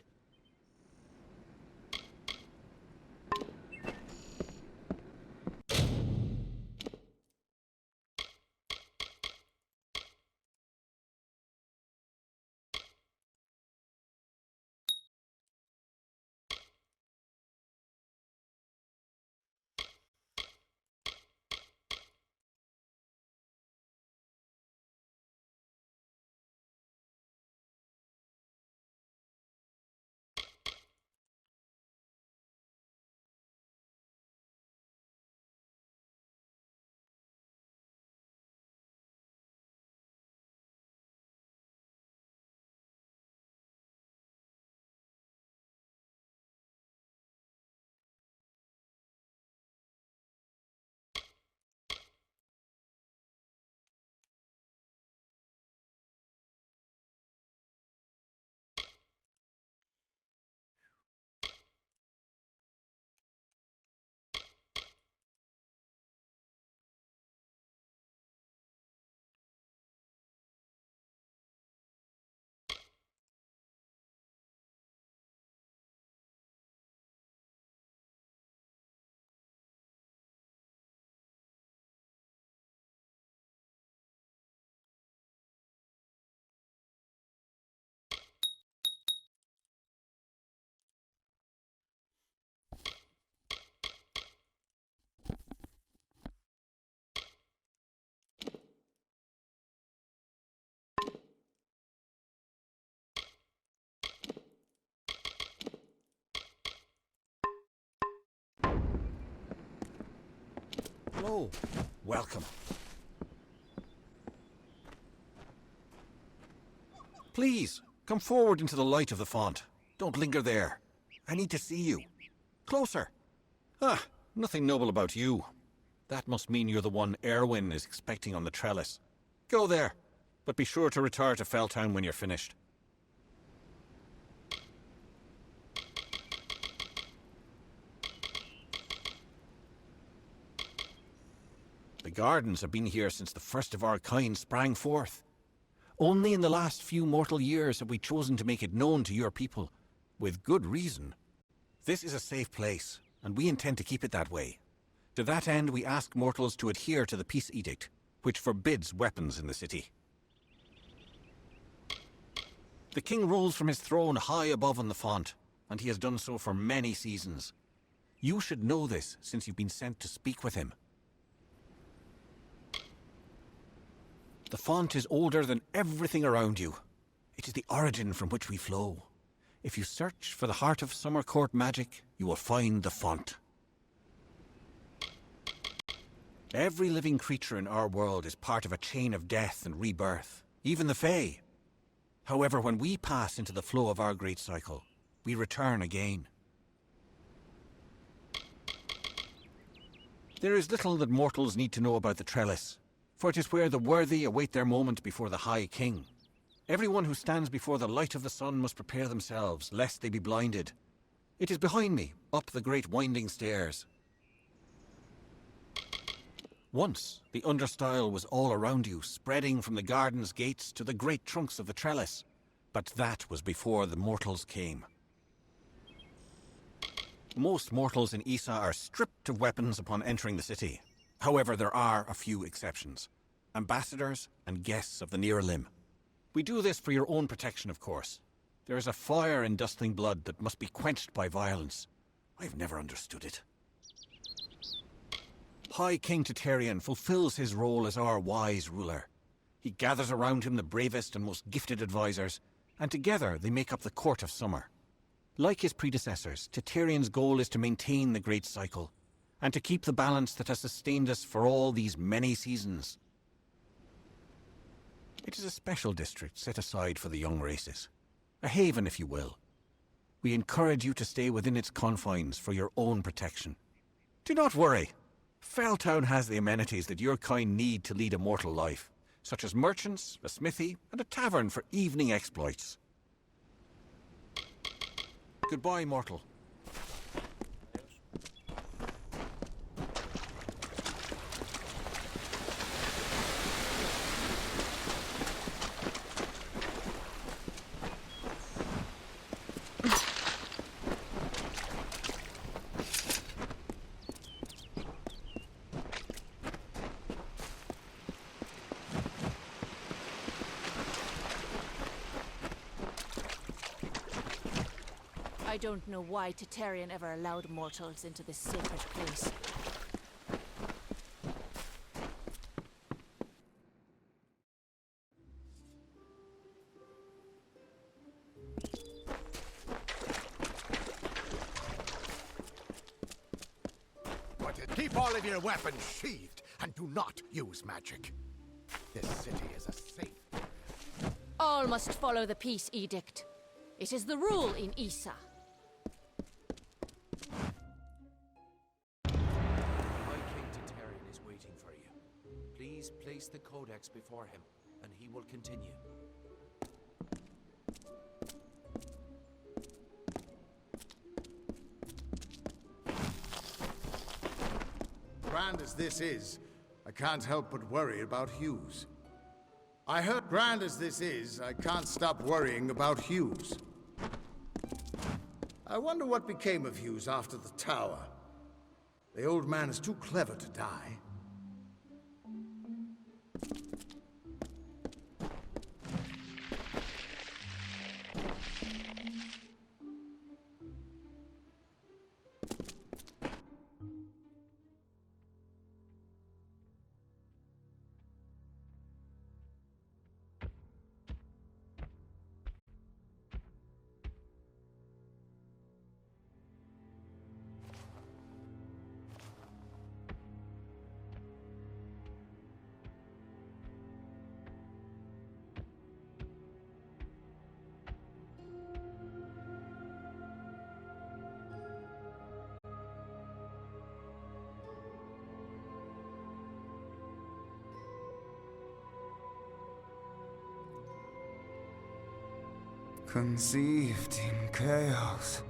Hello. Welcome. Please, come forward into the light of the font. Don't linger there. I need to see you. Closer. Ah, nothing noble about you. That must mean you're the one Erwin is expecting on the trellis. Go there, but be sure to retire to Felltown when you're finished. The gardens have been here since the first of our kind sprang forth. Only in the last few mortal years have we chosen to make it known to your people, with good reason. This is a safe place, and we intend to keep it that way. To that end, we ask mortals to adhere to the peace edict, which forbids weapons in the city. The king rules from his throne high above on the font, and he has done so for many seasons. You should know this, since you've been sent to speak with him. The font is older than everything around you. It is the origin from which we flow. If you search for the heart of Summer Court magic, you will find the font. Every living creature in our world is part of a chain of death and rebirth, even the Fae. However, when we pass into the flow of our great cycle, we return again. There is little that mortals need to know about the trellis, for it is where the worthy await their moment before the High King. Everyone who stands before the light of the sun must prepare themselves, lest they be blinded. It is behind me, up the great winding stairs. Once, the understyle was all around you, spreading from the garden's gates to the great trunks of the trellis. But that was before the mortals came. Most mortals in Issa are stripped of weapons upon entering the city. However, there are a few exceptions. Ambassadors and guests of the Neeralim. We do this for your own protection, of course. There is a fire in dustling blood that must be quenched by violence. I've never understood it. High King Titarian fulfills his role as our wise ruler. He gathers around him the bravest and most gifted advisors, and together they make up the Court of Summer. Like his predecessors, Titarian's goal is to maintain the great cycle, and to keep the balance that has sustained us for all these many seasons. It is a special district set aside for the young races. A haven, if you will. We encourage you to stay within its confines for your own protection. Do not worry. Felltown has the amenities that your kind need to lead a mortal life, such as merchants, a smithy, and a tavern for evening exploits. Goodbye, mortal. I don't know why Titarian ever allowed mortals into this sacred place. But keep all of your weapons sheathed and do not use magic. This city is a safe. All must follow the peace edict. It is the rule in Issa. Please place the codex before him, and he will continue. Grand as this is, I can't help but worry about Hughes. Grand as this is, I can't stop worrying about Hughes. I wonder what became of Hughes after the tower. The old man is too clever to die. Conceived in chaos,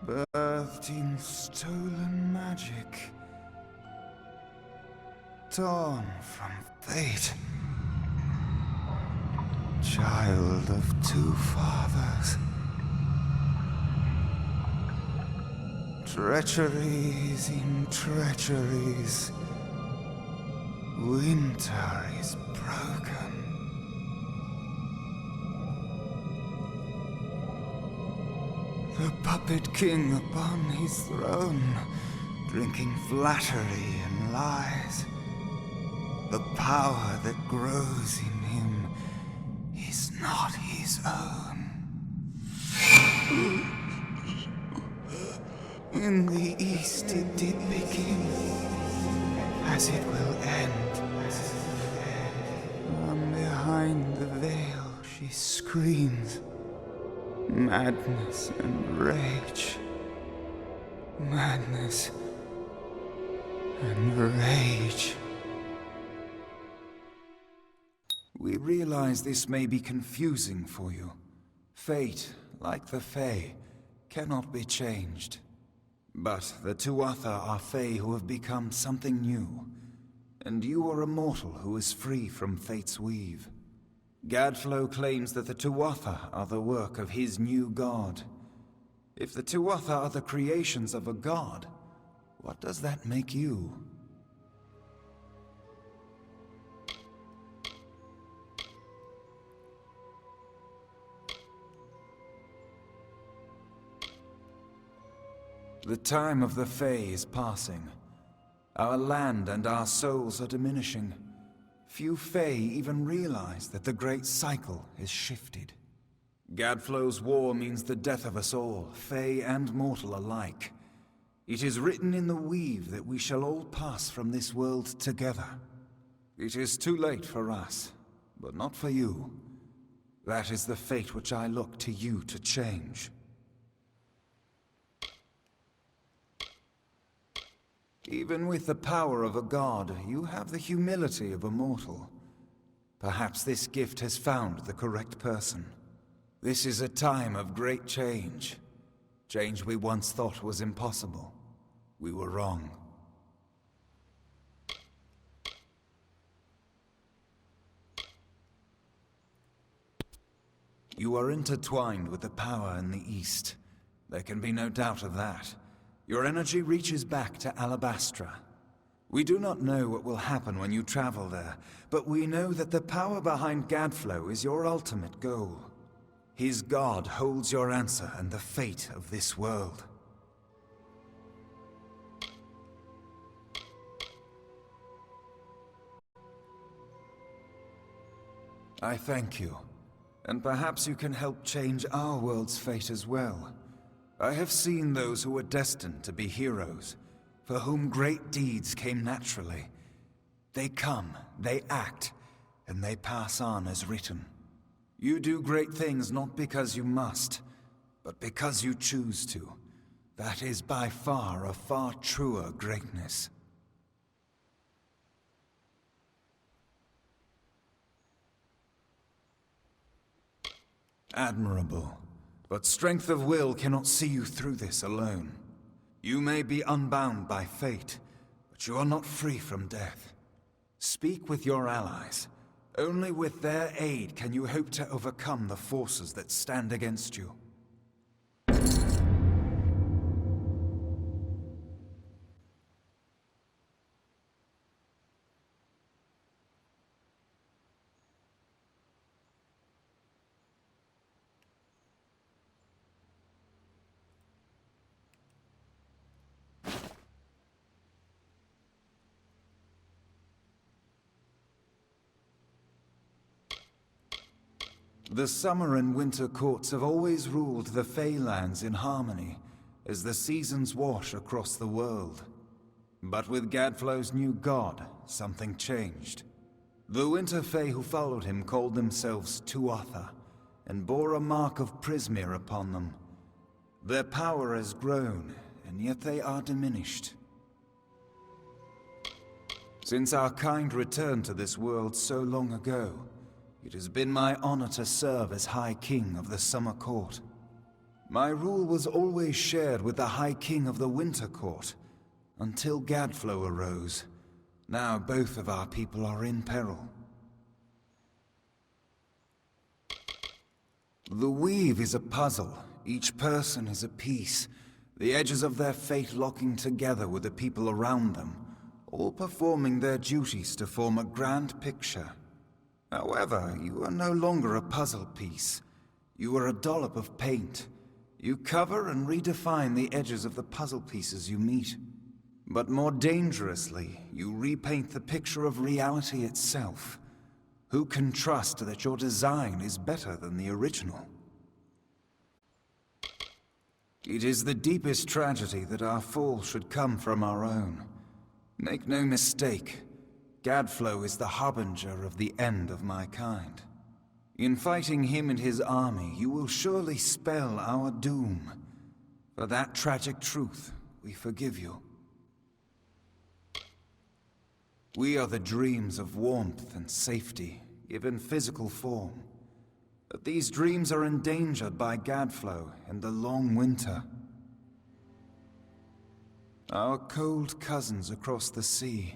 birthed in stolen magic, torn from fate, child of two fathers. Treacheries in treacheries, winter is broken. The puppet king upon his throne, drinking flattery and lies. The power that grows in him is not his own. In the east it did begin, as it will end. From behind the veil she screams. Madness and rage. Madness and rage. We realize this may be confusing for you. Fate, like the Fae, cannot be changed. But the Tuatha are Fae who have become something new. And you are a mortal who is free from Fate's weave. Gadflow claims that the Tuatha are the work of his new god. If the Tuatha are the creations of a god, what does that make you? The time of the Fae is passing. Our land and our souls are diminishing. Few Fae even realize that the great cycle is shifted. Gadflow's war means the death of us all, Fae and mortal alike. It is written in the weave that we shall all pass from this world together. It is too late for us, but not for you. That is the fate which I look to you to change. Even with the power of a god, you have the humility of a mortal. Perhaps this gift has found the correct person. This is a time of great change. Change we once thought was impossible. We were wrong. You are intertwined with the power in the East. There can be no doubt of that. Your energy reaches back to Alabastra. We do not know what will happen when you travel there, but we know that the power behind Gadflow is your ultimate goal. His god holds your answer and the fate of this world. I thank you, and perhaps you can help change our world's fate as well. I have seen those who were destined to be heroes, for whom great deeds came naturally. They come, they act, and they pass on as written. You do great things not because you must, but because you choose to. That is by far a far truer greatness. Admirable. But strength of will cannot see you through this alone. You may be unbound by fate, but you are not free from death. Speak with your allies. Only with their aid can you hope to overcome the forces that stand against you. The summer and winter courts have always ruled the Feylands in harmony, as the seasons wash across the world. But with Gadflow's new god, something changed. The Winter Fae who followed him called themselves Tuatha, and bore a mark of Prismir upon them. Their power has grown, and yet they are diminished. Since our kind returned to this world so long ago, it has been my honor to serve as High King of the Summer Court. My rule was always shared with the High King of the Winter Court, until Gadflow arose. Now both of our people are in peril. The weave is a puzzle. Each person is a piece, the edges of their fate locking together with the people around them, all performing their duties to form a grand picture. However, you are no longer a puzzle piece. You are a dollop of paint. You cover and redefine the edges of the puzzle pieces you meet. But more dangerously, you repaint the picture of reality itself. Who can trust that your design is better than the original? It is the deepest tragedy that our fall should come from our own. Make no mistake, Gadflow is the harbinger of the end of my kind. In fighting him and his army, you will surely spell our doom. For that tragic truth, we forgive you. We are the dreams of warmth and safety, given physical form. But these dreams are endangered by Gadflow and the long winter. Our cold cousins across the sea.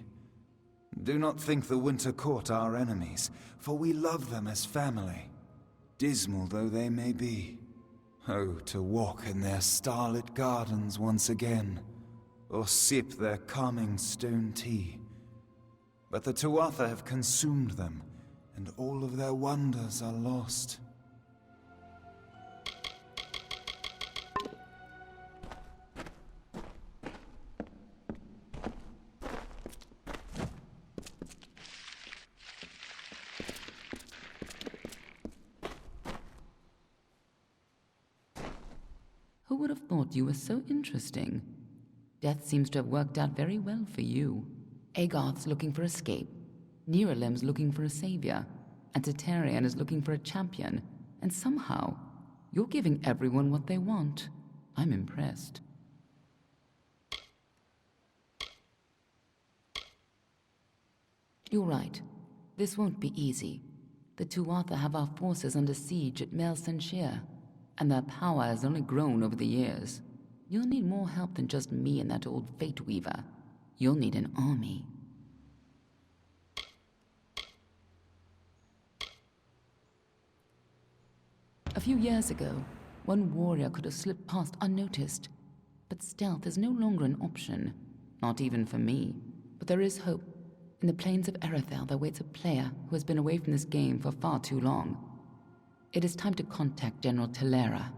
Do not think the Winter Court our enemies, for we love them as family, dismal though they may be. Oh, to walk in their starlit gardens once again, or sip their calming stone tea. But the Tuatha have consumed them, and all of their wonders are lost. Who would have thought you were so interesting? Death seems to have worked out very well for you. Agarth's looking for escape, Niralim's looking for a savior, and Tatarian is looking for a champion, and somehow, you're giving everyone what they want. I'm impressed. You're right. This won't be easy. The Tuatha have our forces under siege at Mel Senshir, and their power has only grown over the years. You'll need more help than just me and that old Fate Weaver. You'll need an army. A few years ago, one warrior could have slipped past unnoticed, but stealth is no longer an option. Not even for me. But there is hope. In the plains of Erethel, there waits a player who has been away from this game for far too long. It is time to contact General Telera.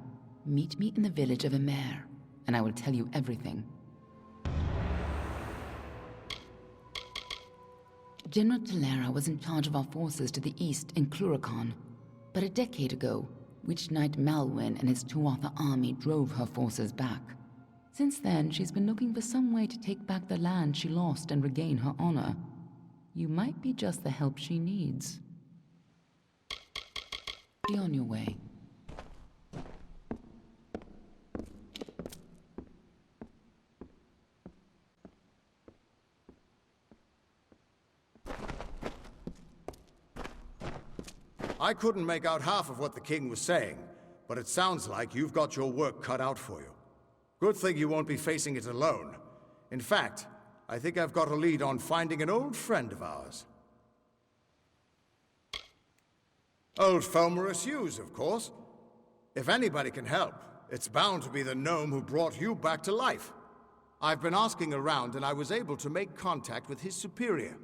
Meet me in the village of Emer, and I will tell you everything. General Telera was in charge of our forces to the east in Cluracan, but a decade ago, Witch Knight Malwyn and his Tuatha army drove her forces back. Since then, she's been looking for some way to take back the land she lost and regain her honor. You might be just the help she needs. Be on your way. I couldn't make out half of what the king was saying, but it sounds like you've got your work cut out for you. Good thing you won't be facing it alone. In fact, I think I've got a lead on finding an old friend of ours. Old Fomorus Hughes, of course. If anybody can help, it's bound to be the gnome who brought you back to life. I've been asking around, and I was able to make contact with his superior.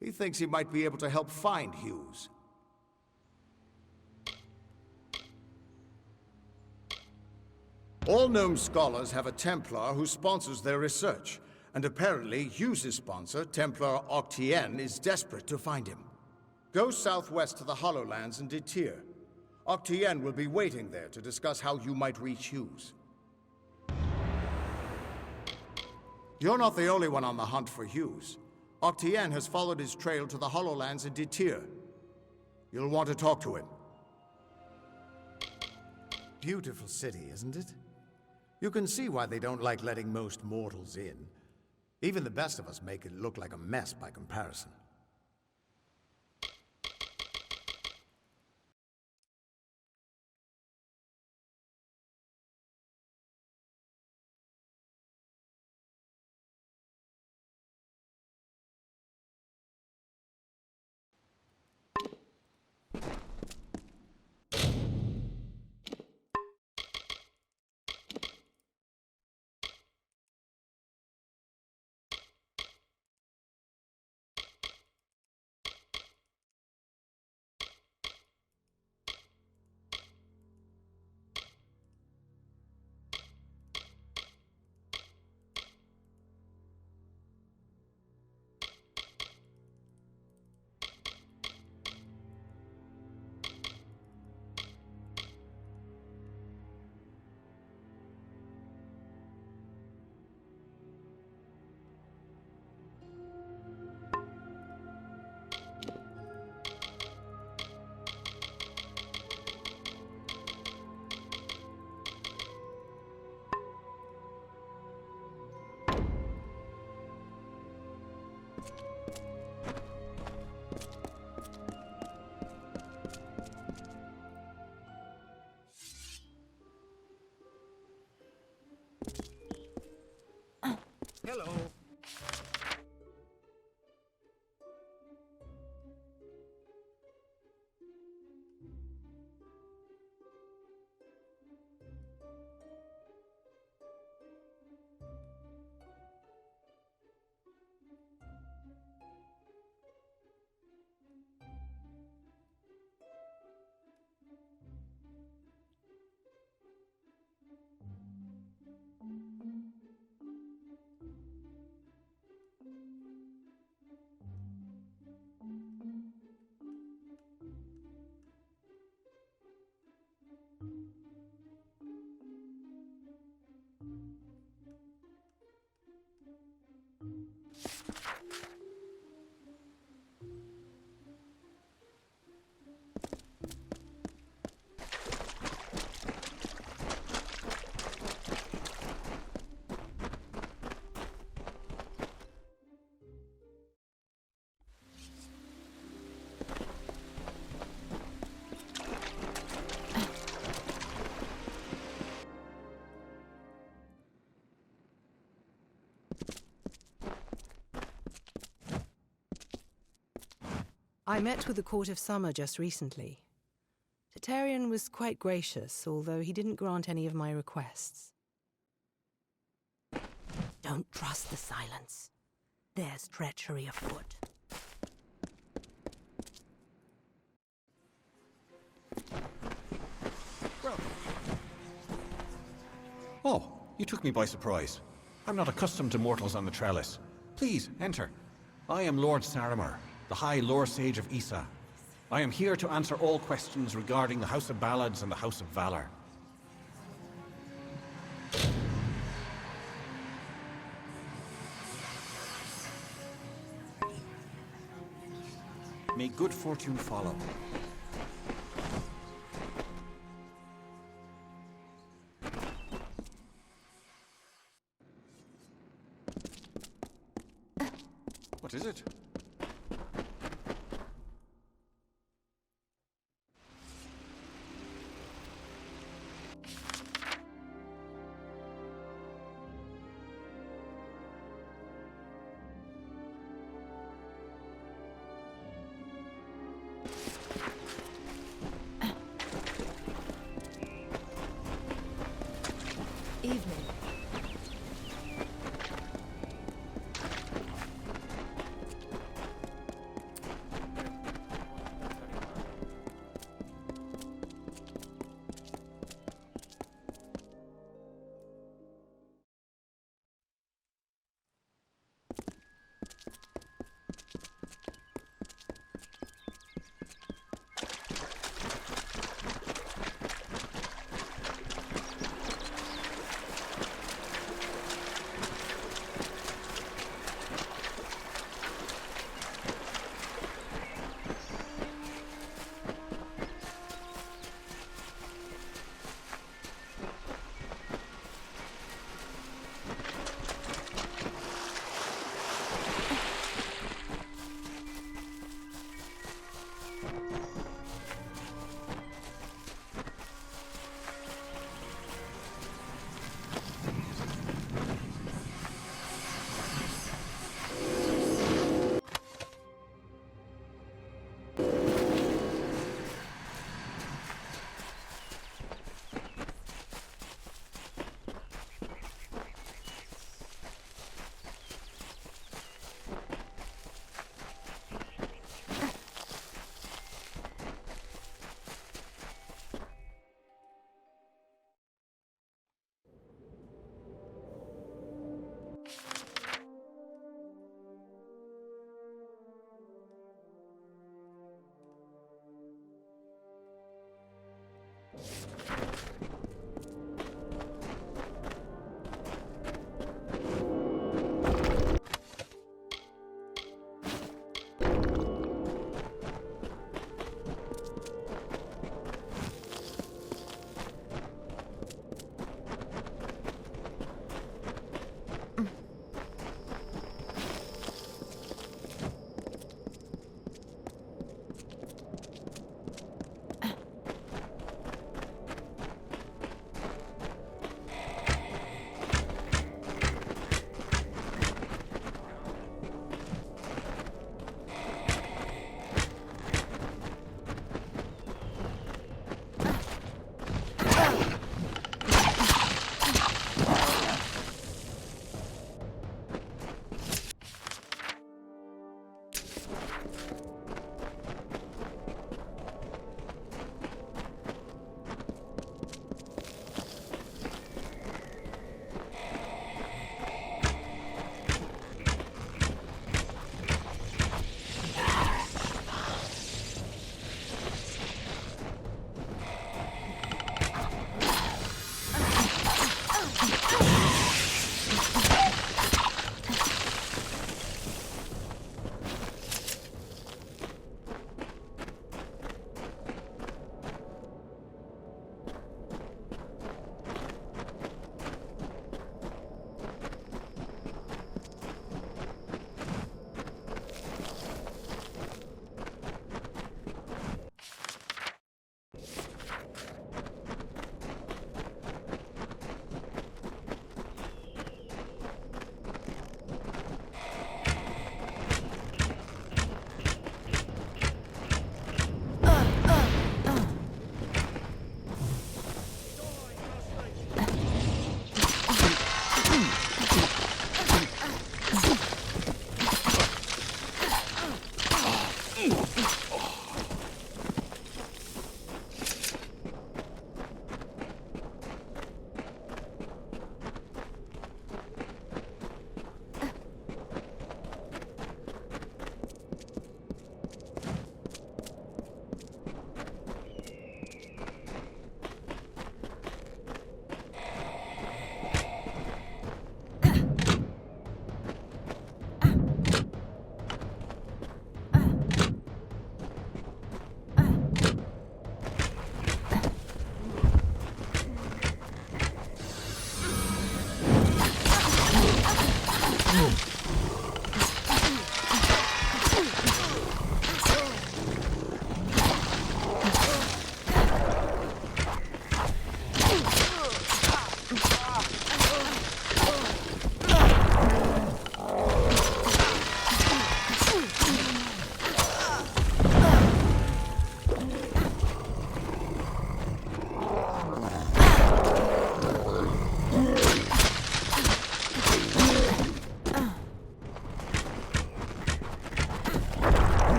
He thinks he might be able to help find Hughes. All gnome scholars have a Templar who sponsors their research, and apparently Hughes' sponsor, Templar Octien, is desperate to find him. Go southwest to the Hollowlands and Detir. Octien will be waiting there to discuss how you might reach Hughes. You're not the only one on the hunt for Hughes. Octien has followed his trail to the Hollowlands and Detir. You'll want to talk to him. Beautiful city, isn't it? You can see why they don't like letting most mortals in. Even the best of us make it look like a mess by comparison. Hello. I met with the Court of Summer just recently. Tatarian was quite gracious, although he didn't grant any of my requests. Don't trust the silence. There's treachery afoot. Oh, you took me by surprise. I'm not accustomed to mortals on the trellis. Please, enter. I am Lord Saramer, the High Lore Sage of Issa. I am here to answer all questions regarding the House of Ballads and the House of Valor. May good fortune follow. What is it? Evening.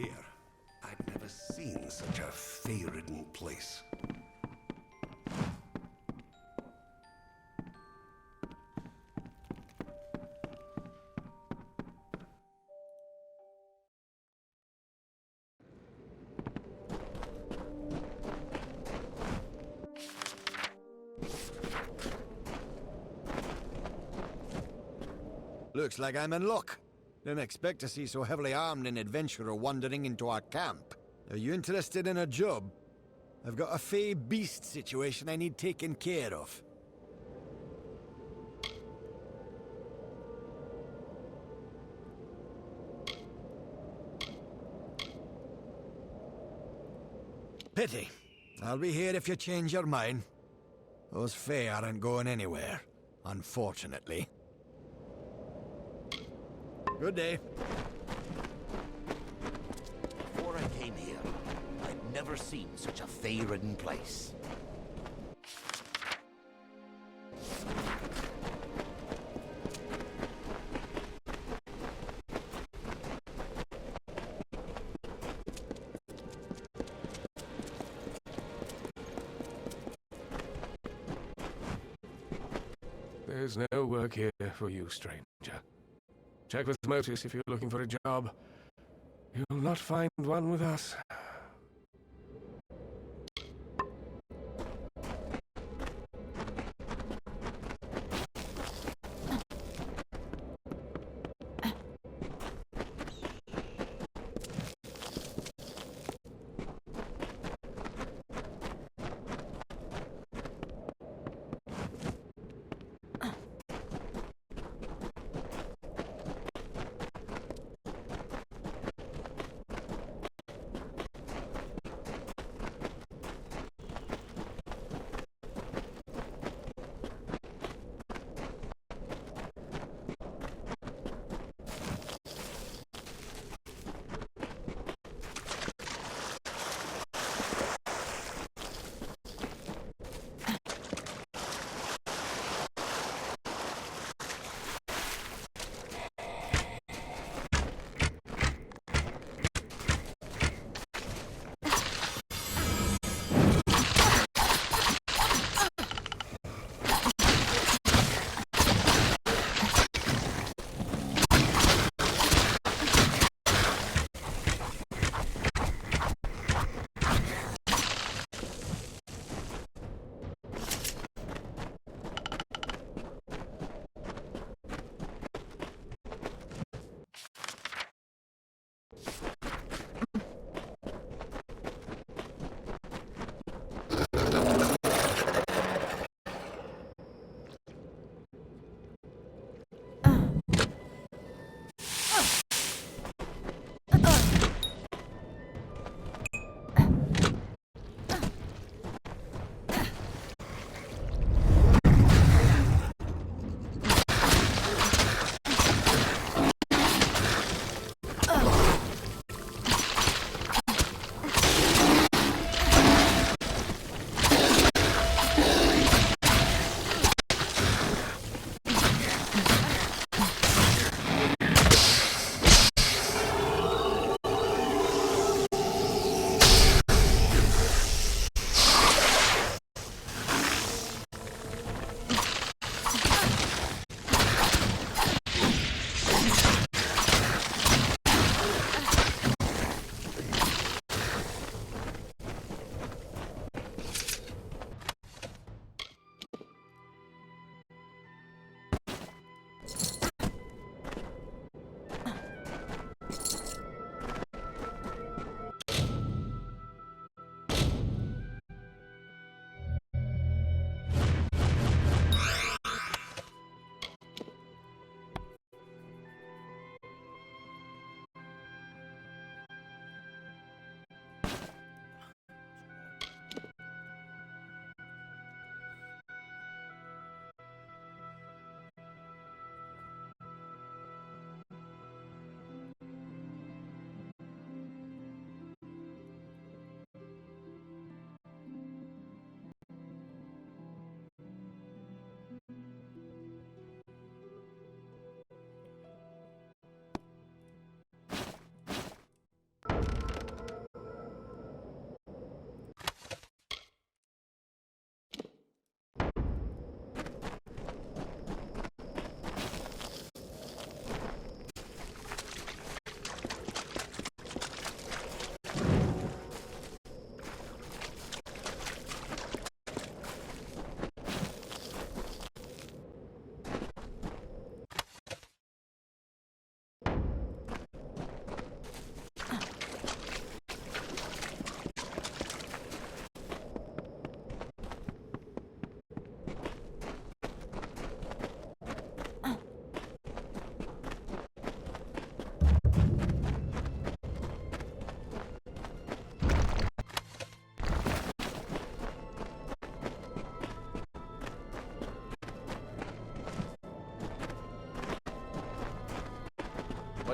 here. I'd never seen such a fey-ridden place. Looks like I'm in luck. Didn't expect to see so heavily armed an adventurer wandering into our camp. Are you interested in a job? I've got a fey beast situation I need taken care of. Pity. I'll be here if you change your mind. Those fey aren't going anywhere, unfortunately. Good day. Before I came here, I'd never seen such a fey-ridden place. There's no work here for you, stranger. Check with Motus if you're looking for a job. You'll not find one with us.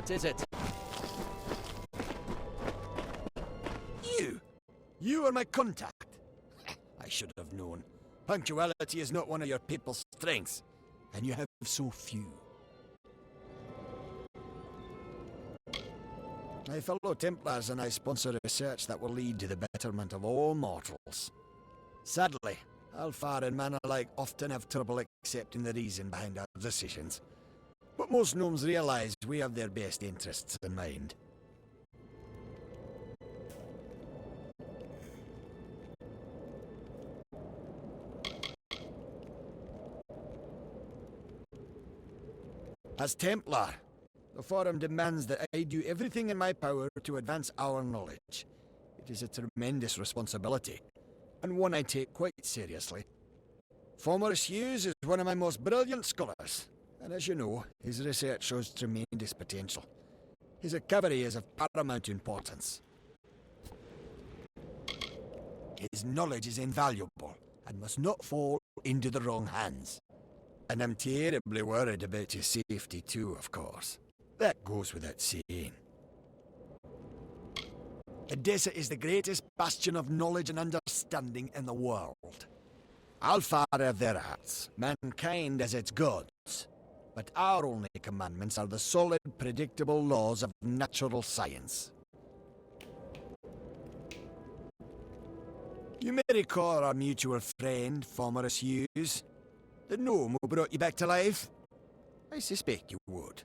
What is it? You are my contact. I should have known. Punctuality is not one of your people's strengths, and you have so few. My fellow Templars and I sponsor research that will lead to the betterment of all mortals. Sadly, Alfar and man alike often have trouble accepting the reason behind our decisions. But most gnomes realize we have their best interests in mind. As Templar, the Forum demands that I do everything in my power to advance our knowledge. It is a tremendous responsibility, and one I take quite seriously. Formerus Hughes is one of my most brilliant scholars, and as you know, his research shows tremendous potential. His recovery is of paramount importance. His knowledge is invaluable, and must not fall into the wrong hands. And I'm terribly worried about his safety too, of course. That goes without saying. Edessa is the greatest bastion of knowledge and understanding in the world. Alfar have their arts, mankind has its gods. But our only commandments are the solid, predictable laws of natural science. You may recall our mutual friend, Formerus Hughes. The gnome who brought you back to life? I suspect you would,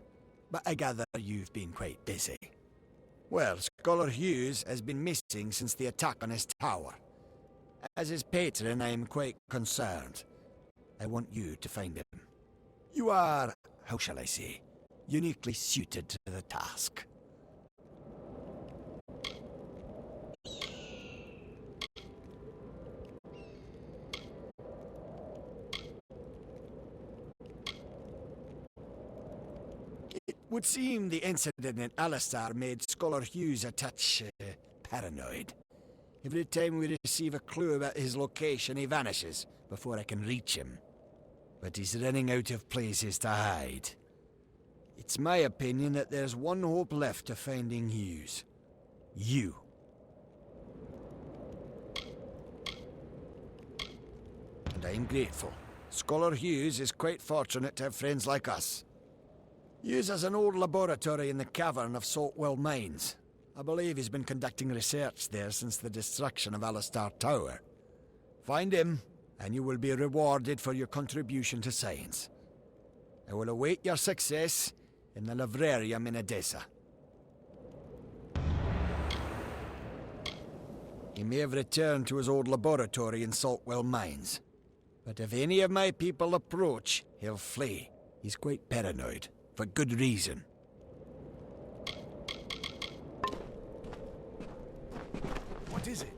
but I gather you've been quite busy. Well, Scholar Hughes has been missing since the attack on his tower. As his patron, I am quite concerned. I want you to find him. You are, how shall I say, uniquely suited to the task. Would seem the incident in Alistar made Scholar Hughes a touch paranoid. Every time we receive a clue about his location, he vanishes before I can reach him. But he's running out of places to hide. It's my opinion that there's one hope left of finding Hughes. You. And I am grateful. Scholar Hughes is quite fortunate to have friends like us. Hughes has an old laboratory in the cavern of Saltwell Mines. I believe he's been conducting research there since the destruction of Alistar Tower. Find him, and you will be rewarded for your contribution to science. I will await your success in the Librarium in Edessa. He may have returned to his old laboratory in Saltwell Mines. But if any of my people approach, he'll flee. He's quite paranoid. For good reason. What is it?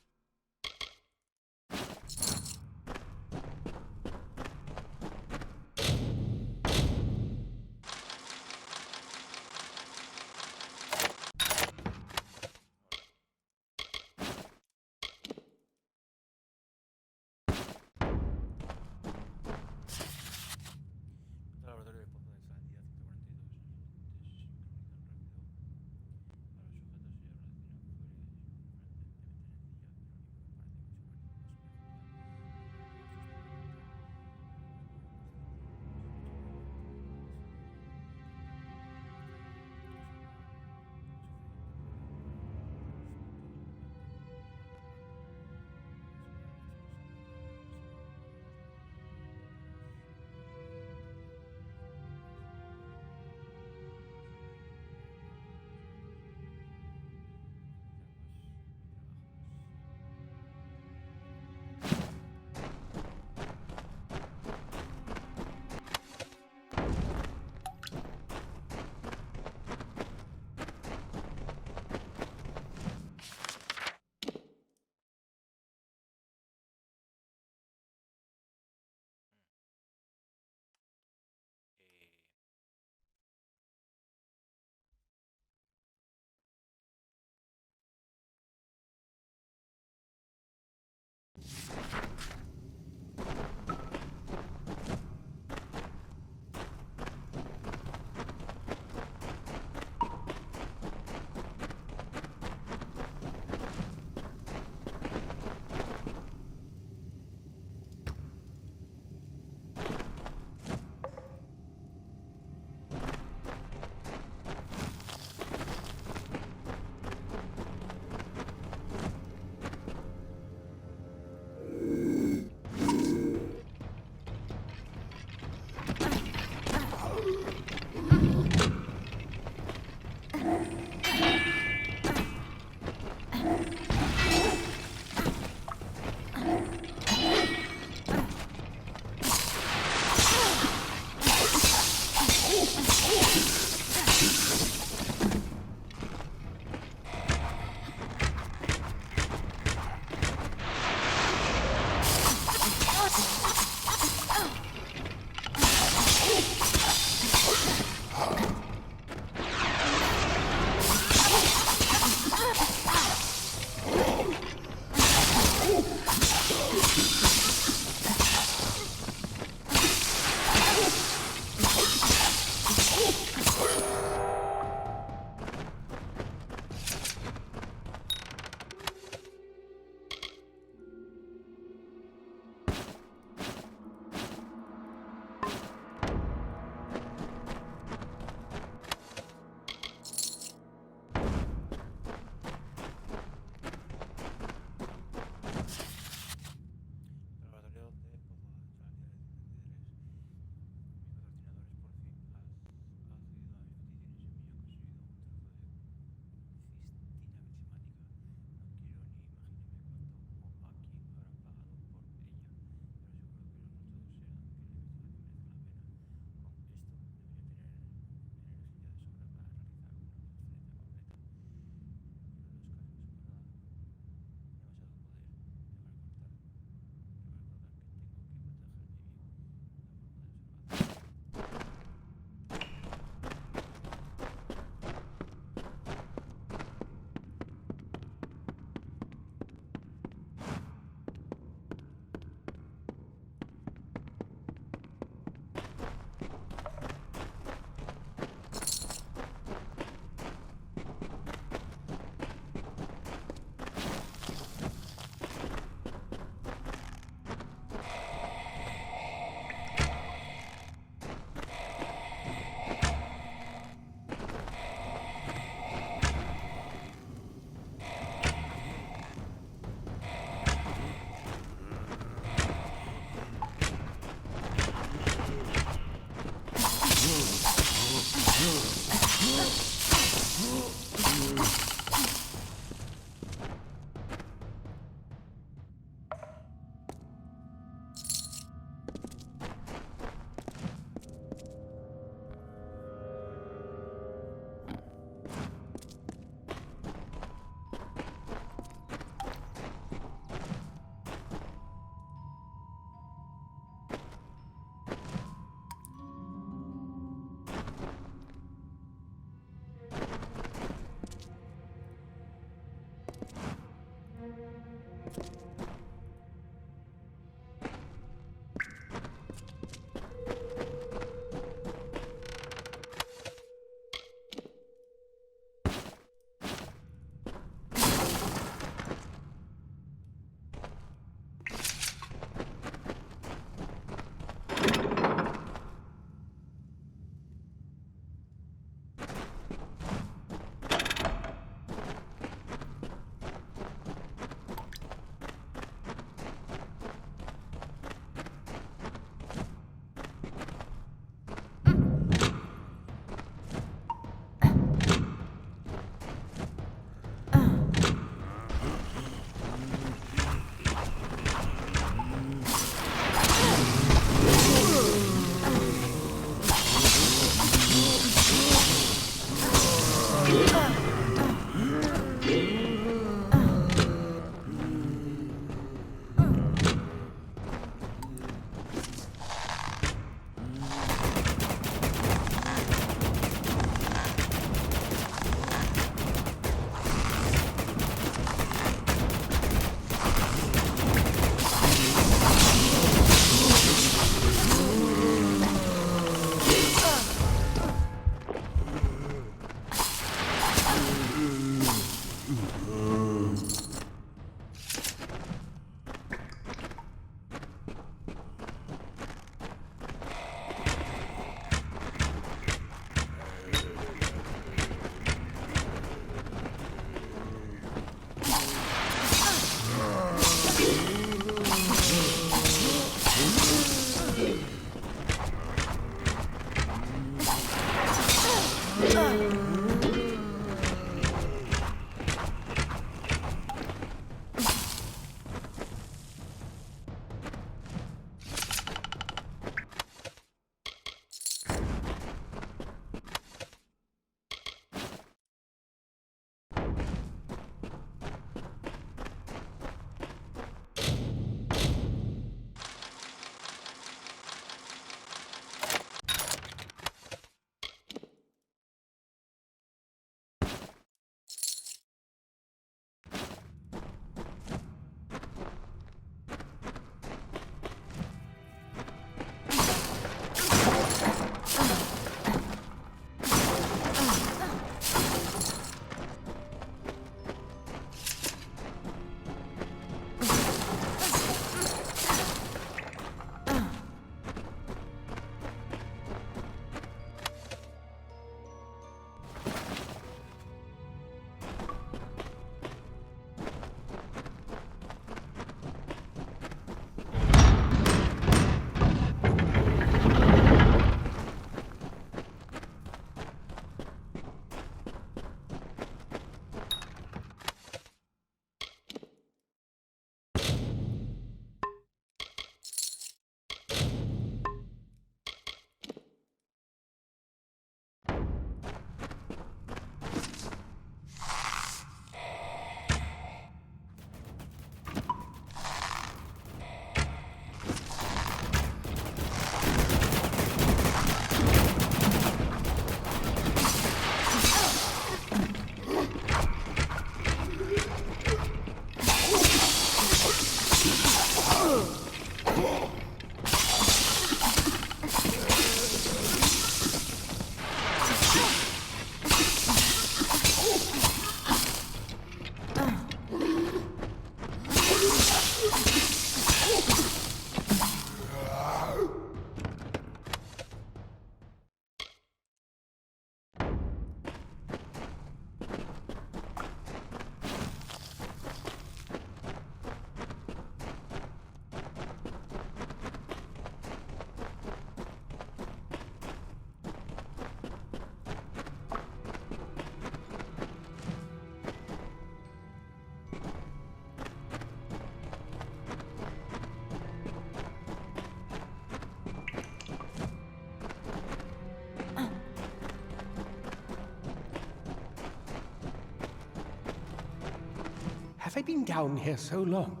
Have I been down here so long?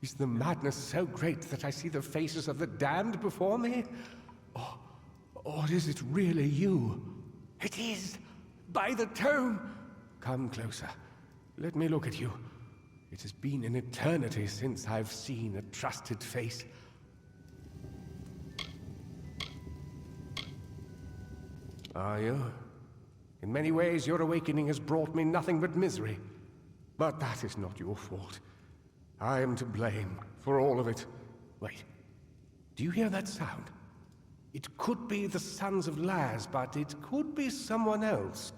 Is the madness so great that I see the faces of the damned before me? Or is it really you? It is! By the tome! Come closer. Let me look at you. It has been an eternity since I've seen a trusted face. Are you? In many ways, your awakening has brought me nothing but misery. But that is not your fault. I am to blame for all of it. Wait. Do you hear that sound? It could be the Sons of Laz, but it could be someone else.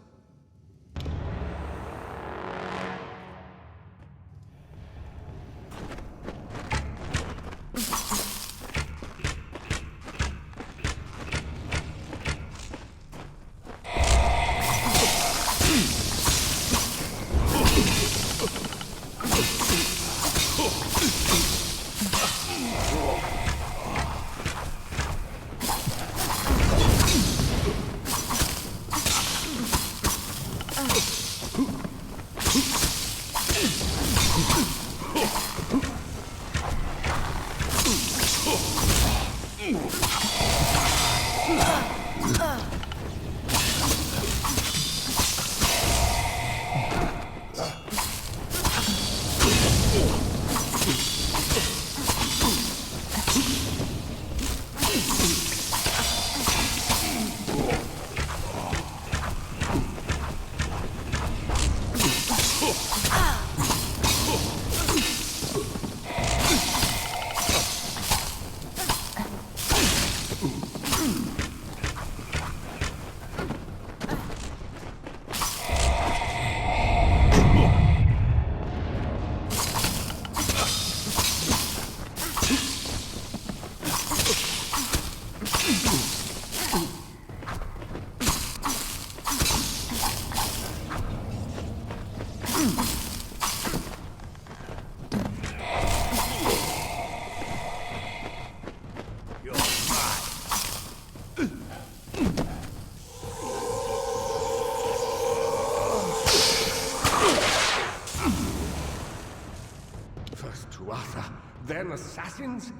Then assassins?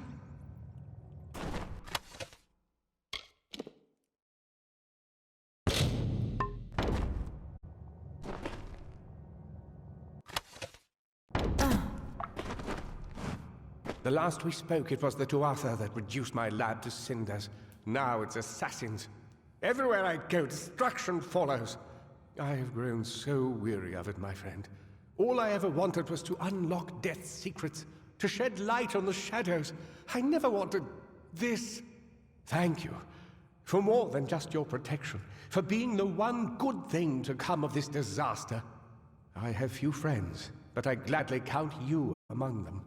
The last we spoke, it was the Tuatha that reduced my lab to cinders. Now it's assassins. Everywhere I go, destruction follows. I have grown so weary of it, my friend. All I ever wanted was to unlock death's secrets, to shed light on the shadows. I never wanted this. Thank you for more than just your protection, for being the one good thing to come of this disaster. I have few friends, but I gladly count you among them.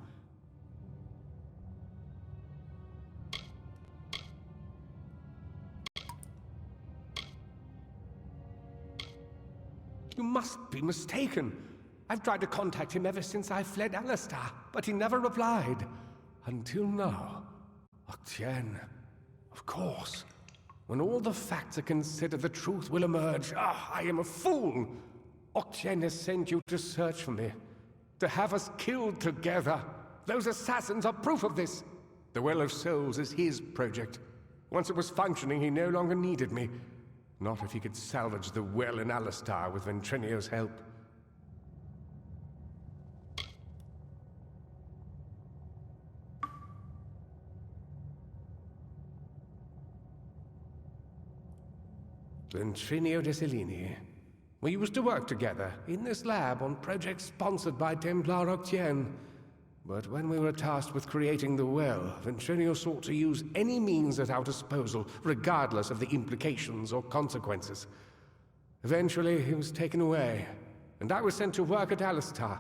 You must be mistaken. I've tried to contact him ever since I fled Alistar, but he never replied. Until now. Octien. Of course. When all the facts are considered, the truth will emerge. I am a fool! Octien has sent you to search for me. To have us killed together. Those assassins are proof of this. The Well of Souls is his project. Once it was functioning, he no longer needed me. Not if he could salvage the well in Alistar with Ventrinio's help. Ventrinio de Cellini. We used to work together in this lab on projects sponsored by Templar Octien. But when we were tasked with creating the well, Ventrinio sought to use any means at our disposal, regardless of the implications or consequences. Eventually, he was taken away, and I was sent to work at Alistar.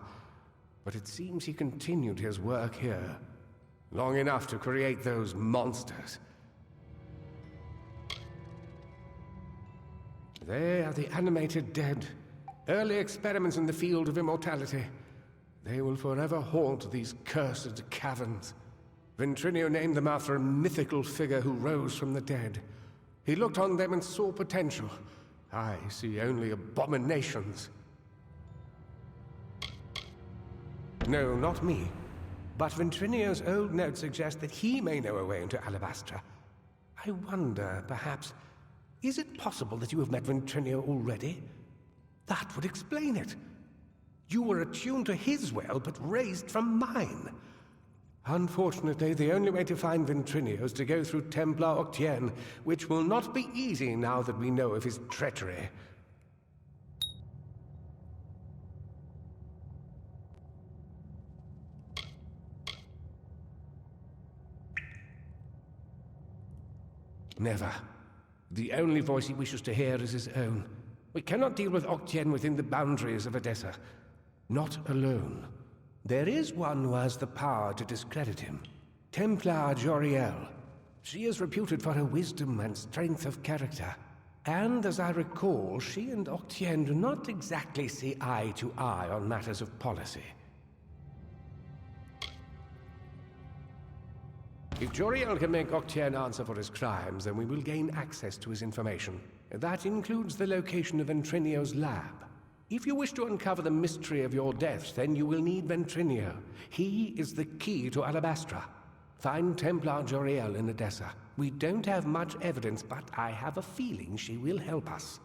But it seems he continued his work here, long enough to create those monsters. They are the animated dead, early experiments in the field of immortality. They will forever haunt these cursed caverns. Ventrinio named them after a mythical figure who rose from the dead. He looked on them and saw potential. I see only abominations. No, not me. But Ventrinio's old notes suggest that he may know a way into Alabastra. I wonder, perhaps, is it possible that you have met Ventrinio already? That would explain it. You were attuned to his well, but raised from mine. Unfortunately, the only way to find Ventrinio is to go through Templar Octien, which will not be easy now that we know of his treachery. Never. The only voice he wishes to hear is his own. We cannot deal with Octien within the boundaries of Edessa. Not alone. There is one who has the power to discredit him. Templar Joriel. She is reputed for her wisdom and strength of character. And as I recall, she and Octien do not exactly see eye to eye on matters of policy. If Joriel can make Octien answer for his crimes, then we will gain access to his information. That includes the location of Ventrinio's lab. If you wish to uncover the mystery of your deaths, then you will need Ventrinio. He is the key to Alabastra. Find Templar Joriel in Edessa. We don't have much evidence, but I have a feeling she will help us.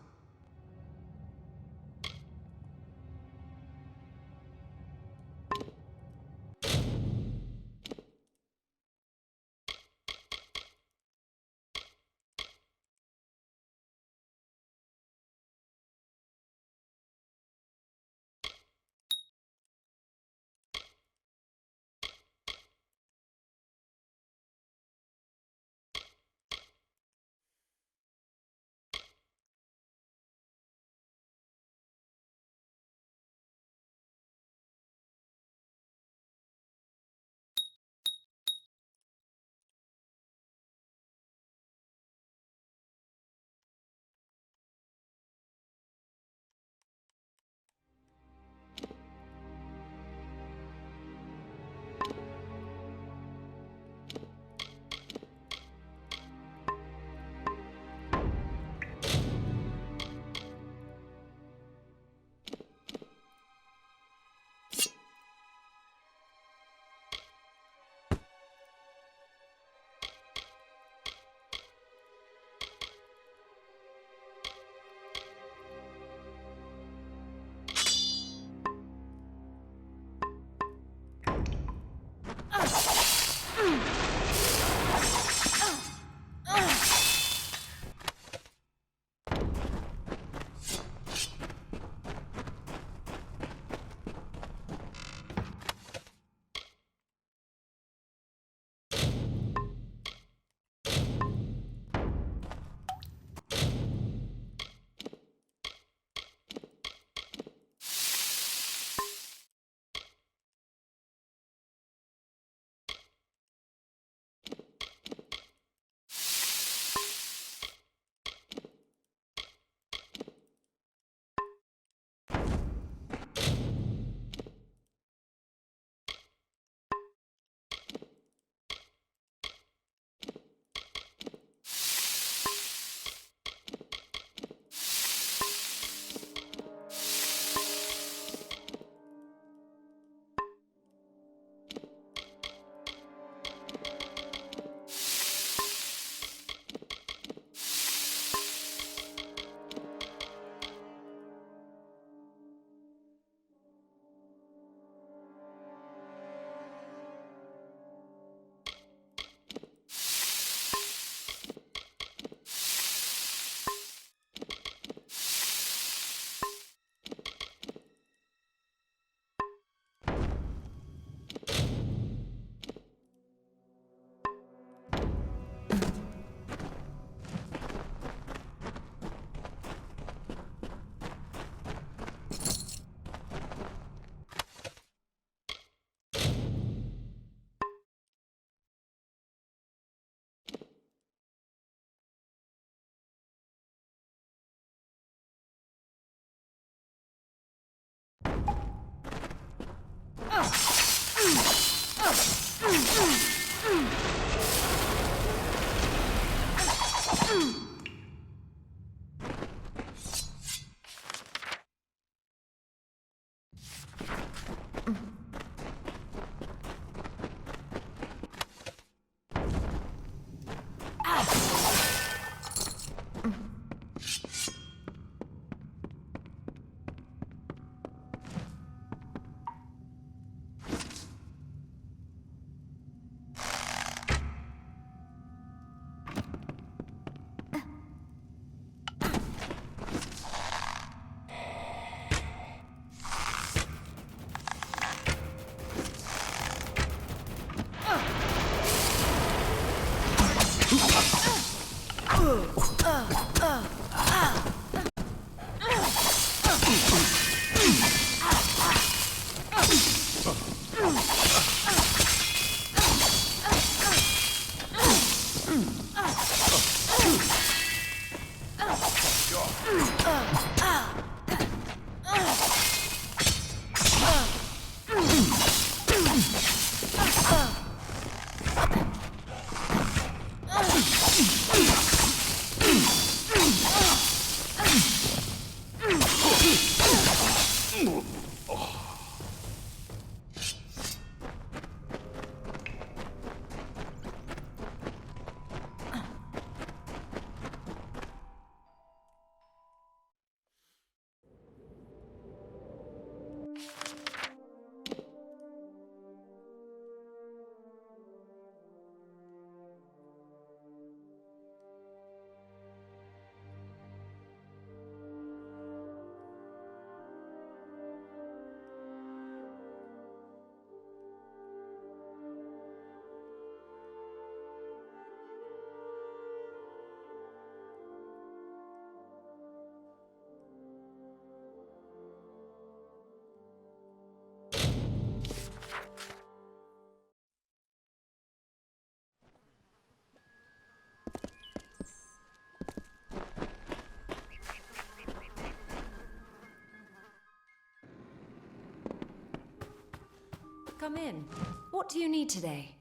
Come in. What do you need today?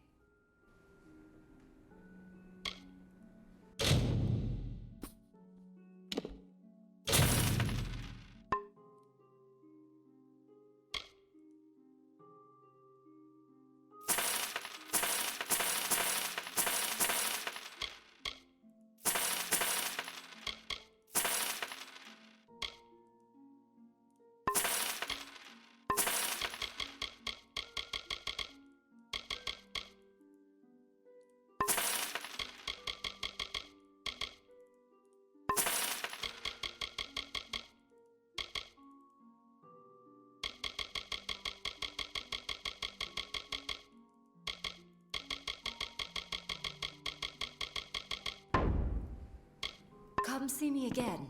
Come see me again.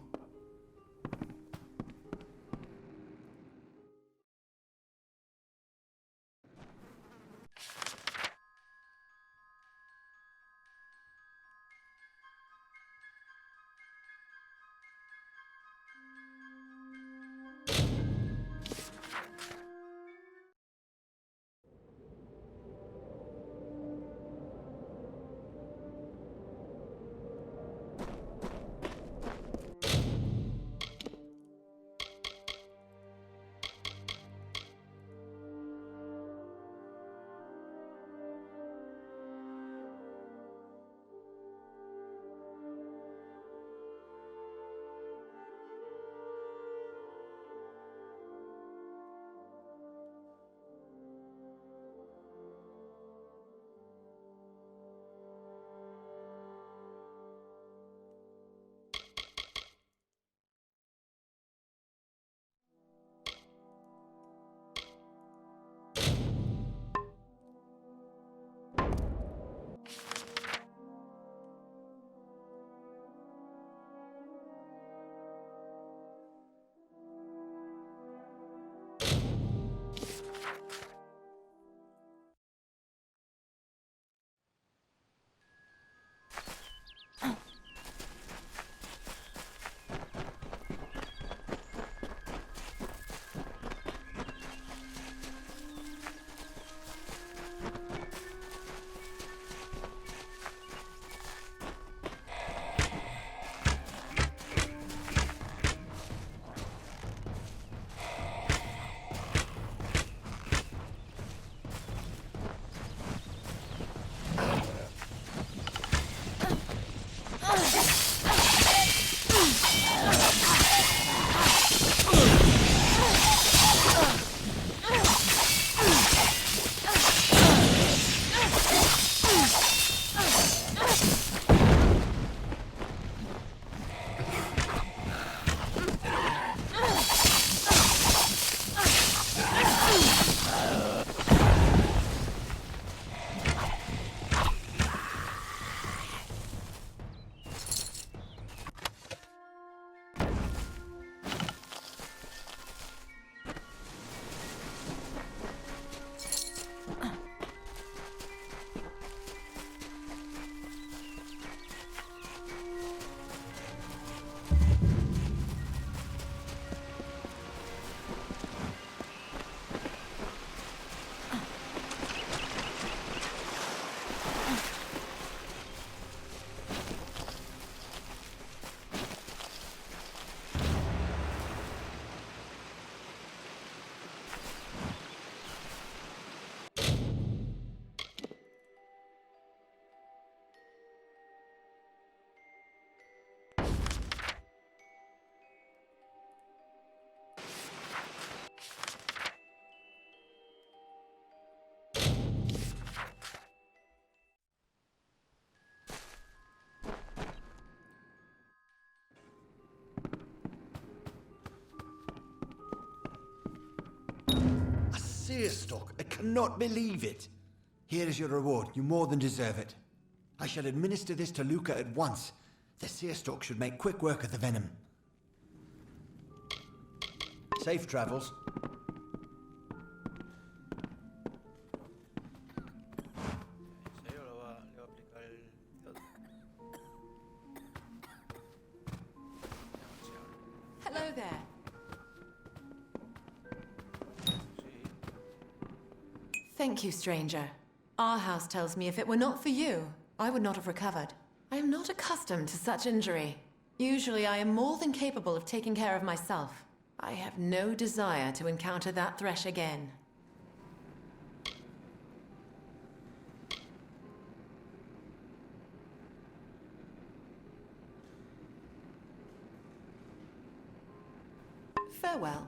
seerstock. I cannot believe it. Here is your reward. You more than deserve it. I shall administer this to Luca at once. The seerstock should make quick work of the venom. Safe travels. ¿En serio le va a aplicar el... Hello there. Thank you, stranger. Our house tells me if it were not for you, I would not have recovered. I am not accustomed to such injury. Usually I am more than capable of taking care of myself. I have no desire to encounter that thresh again. Farewell.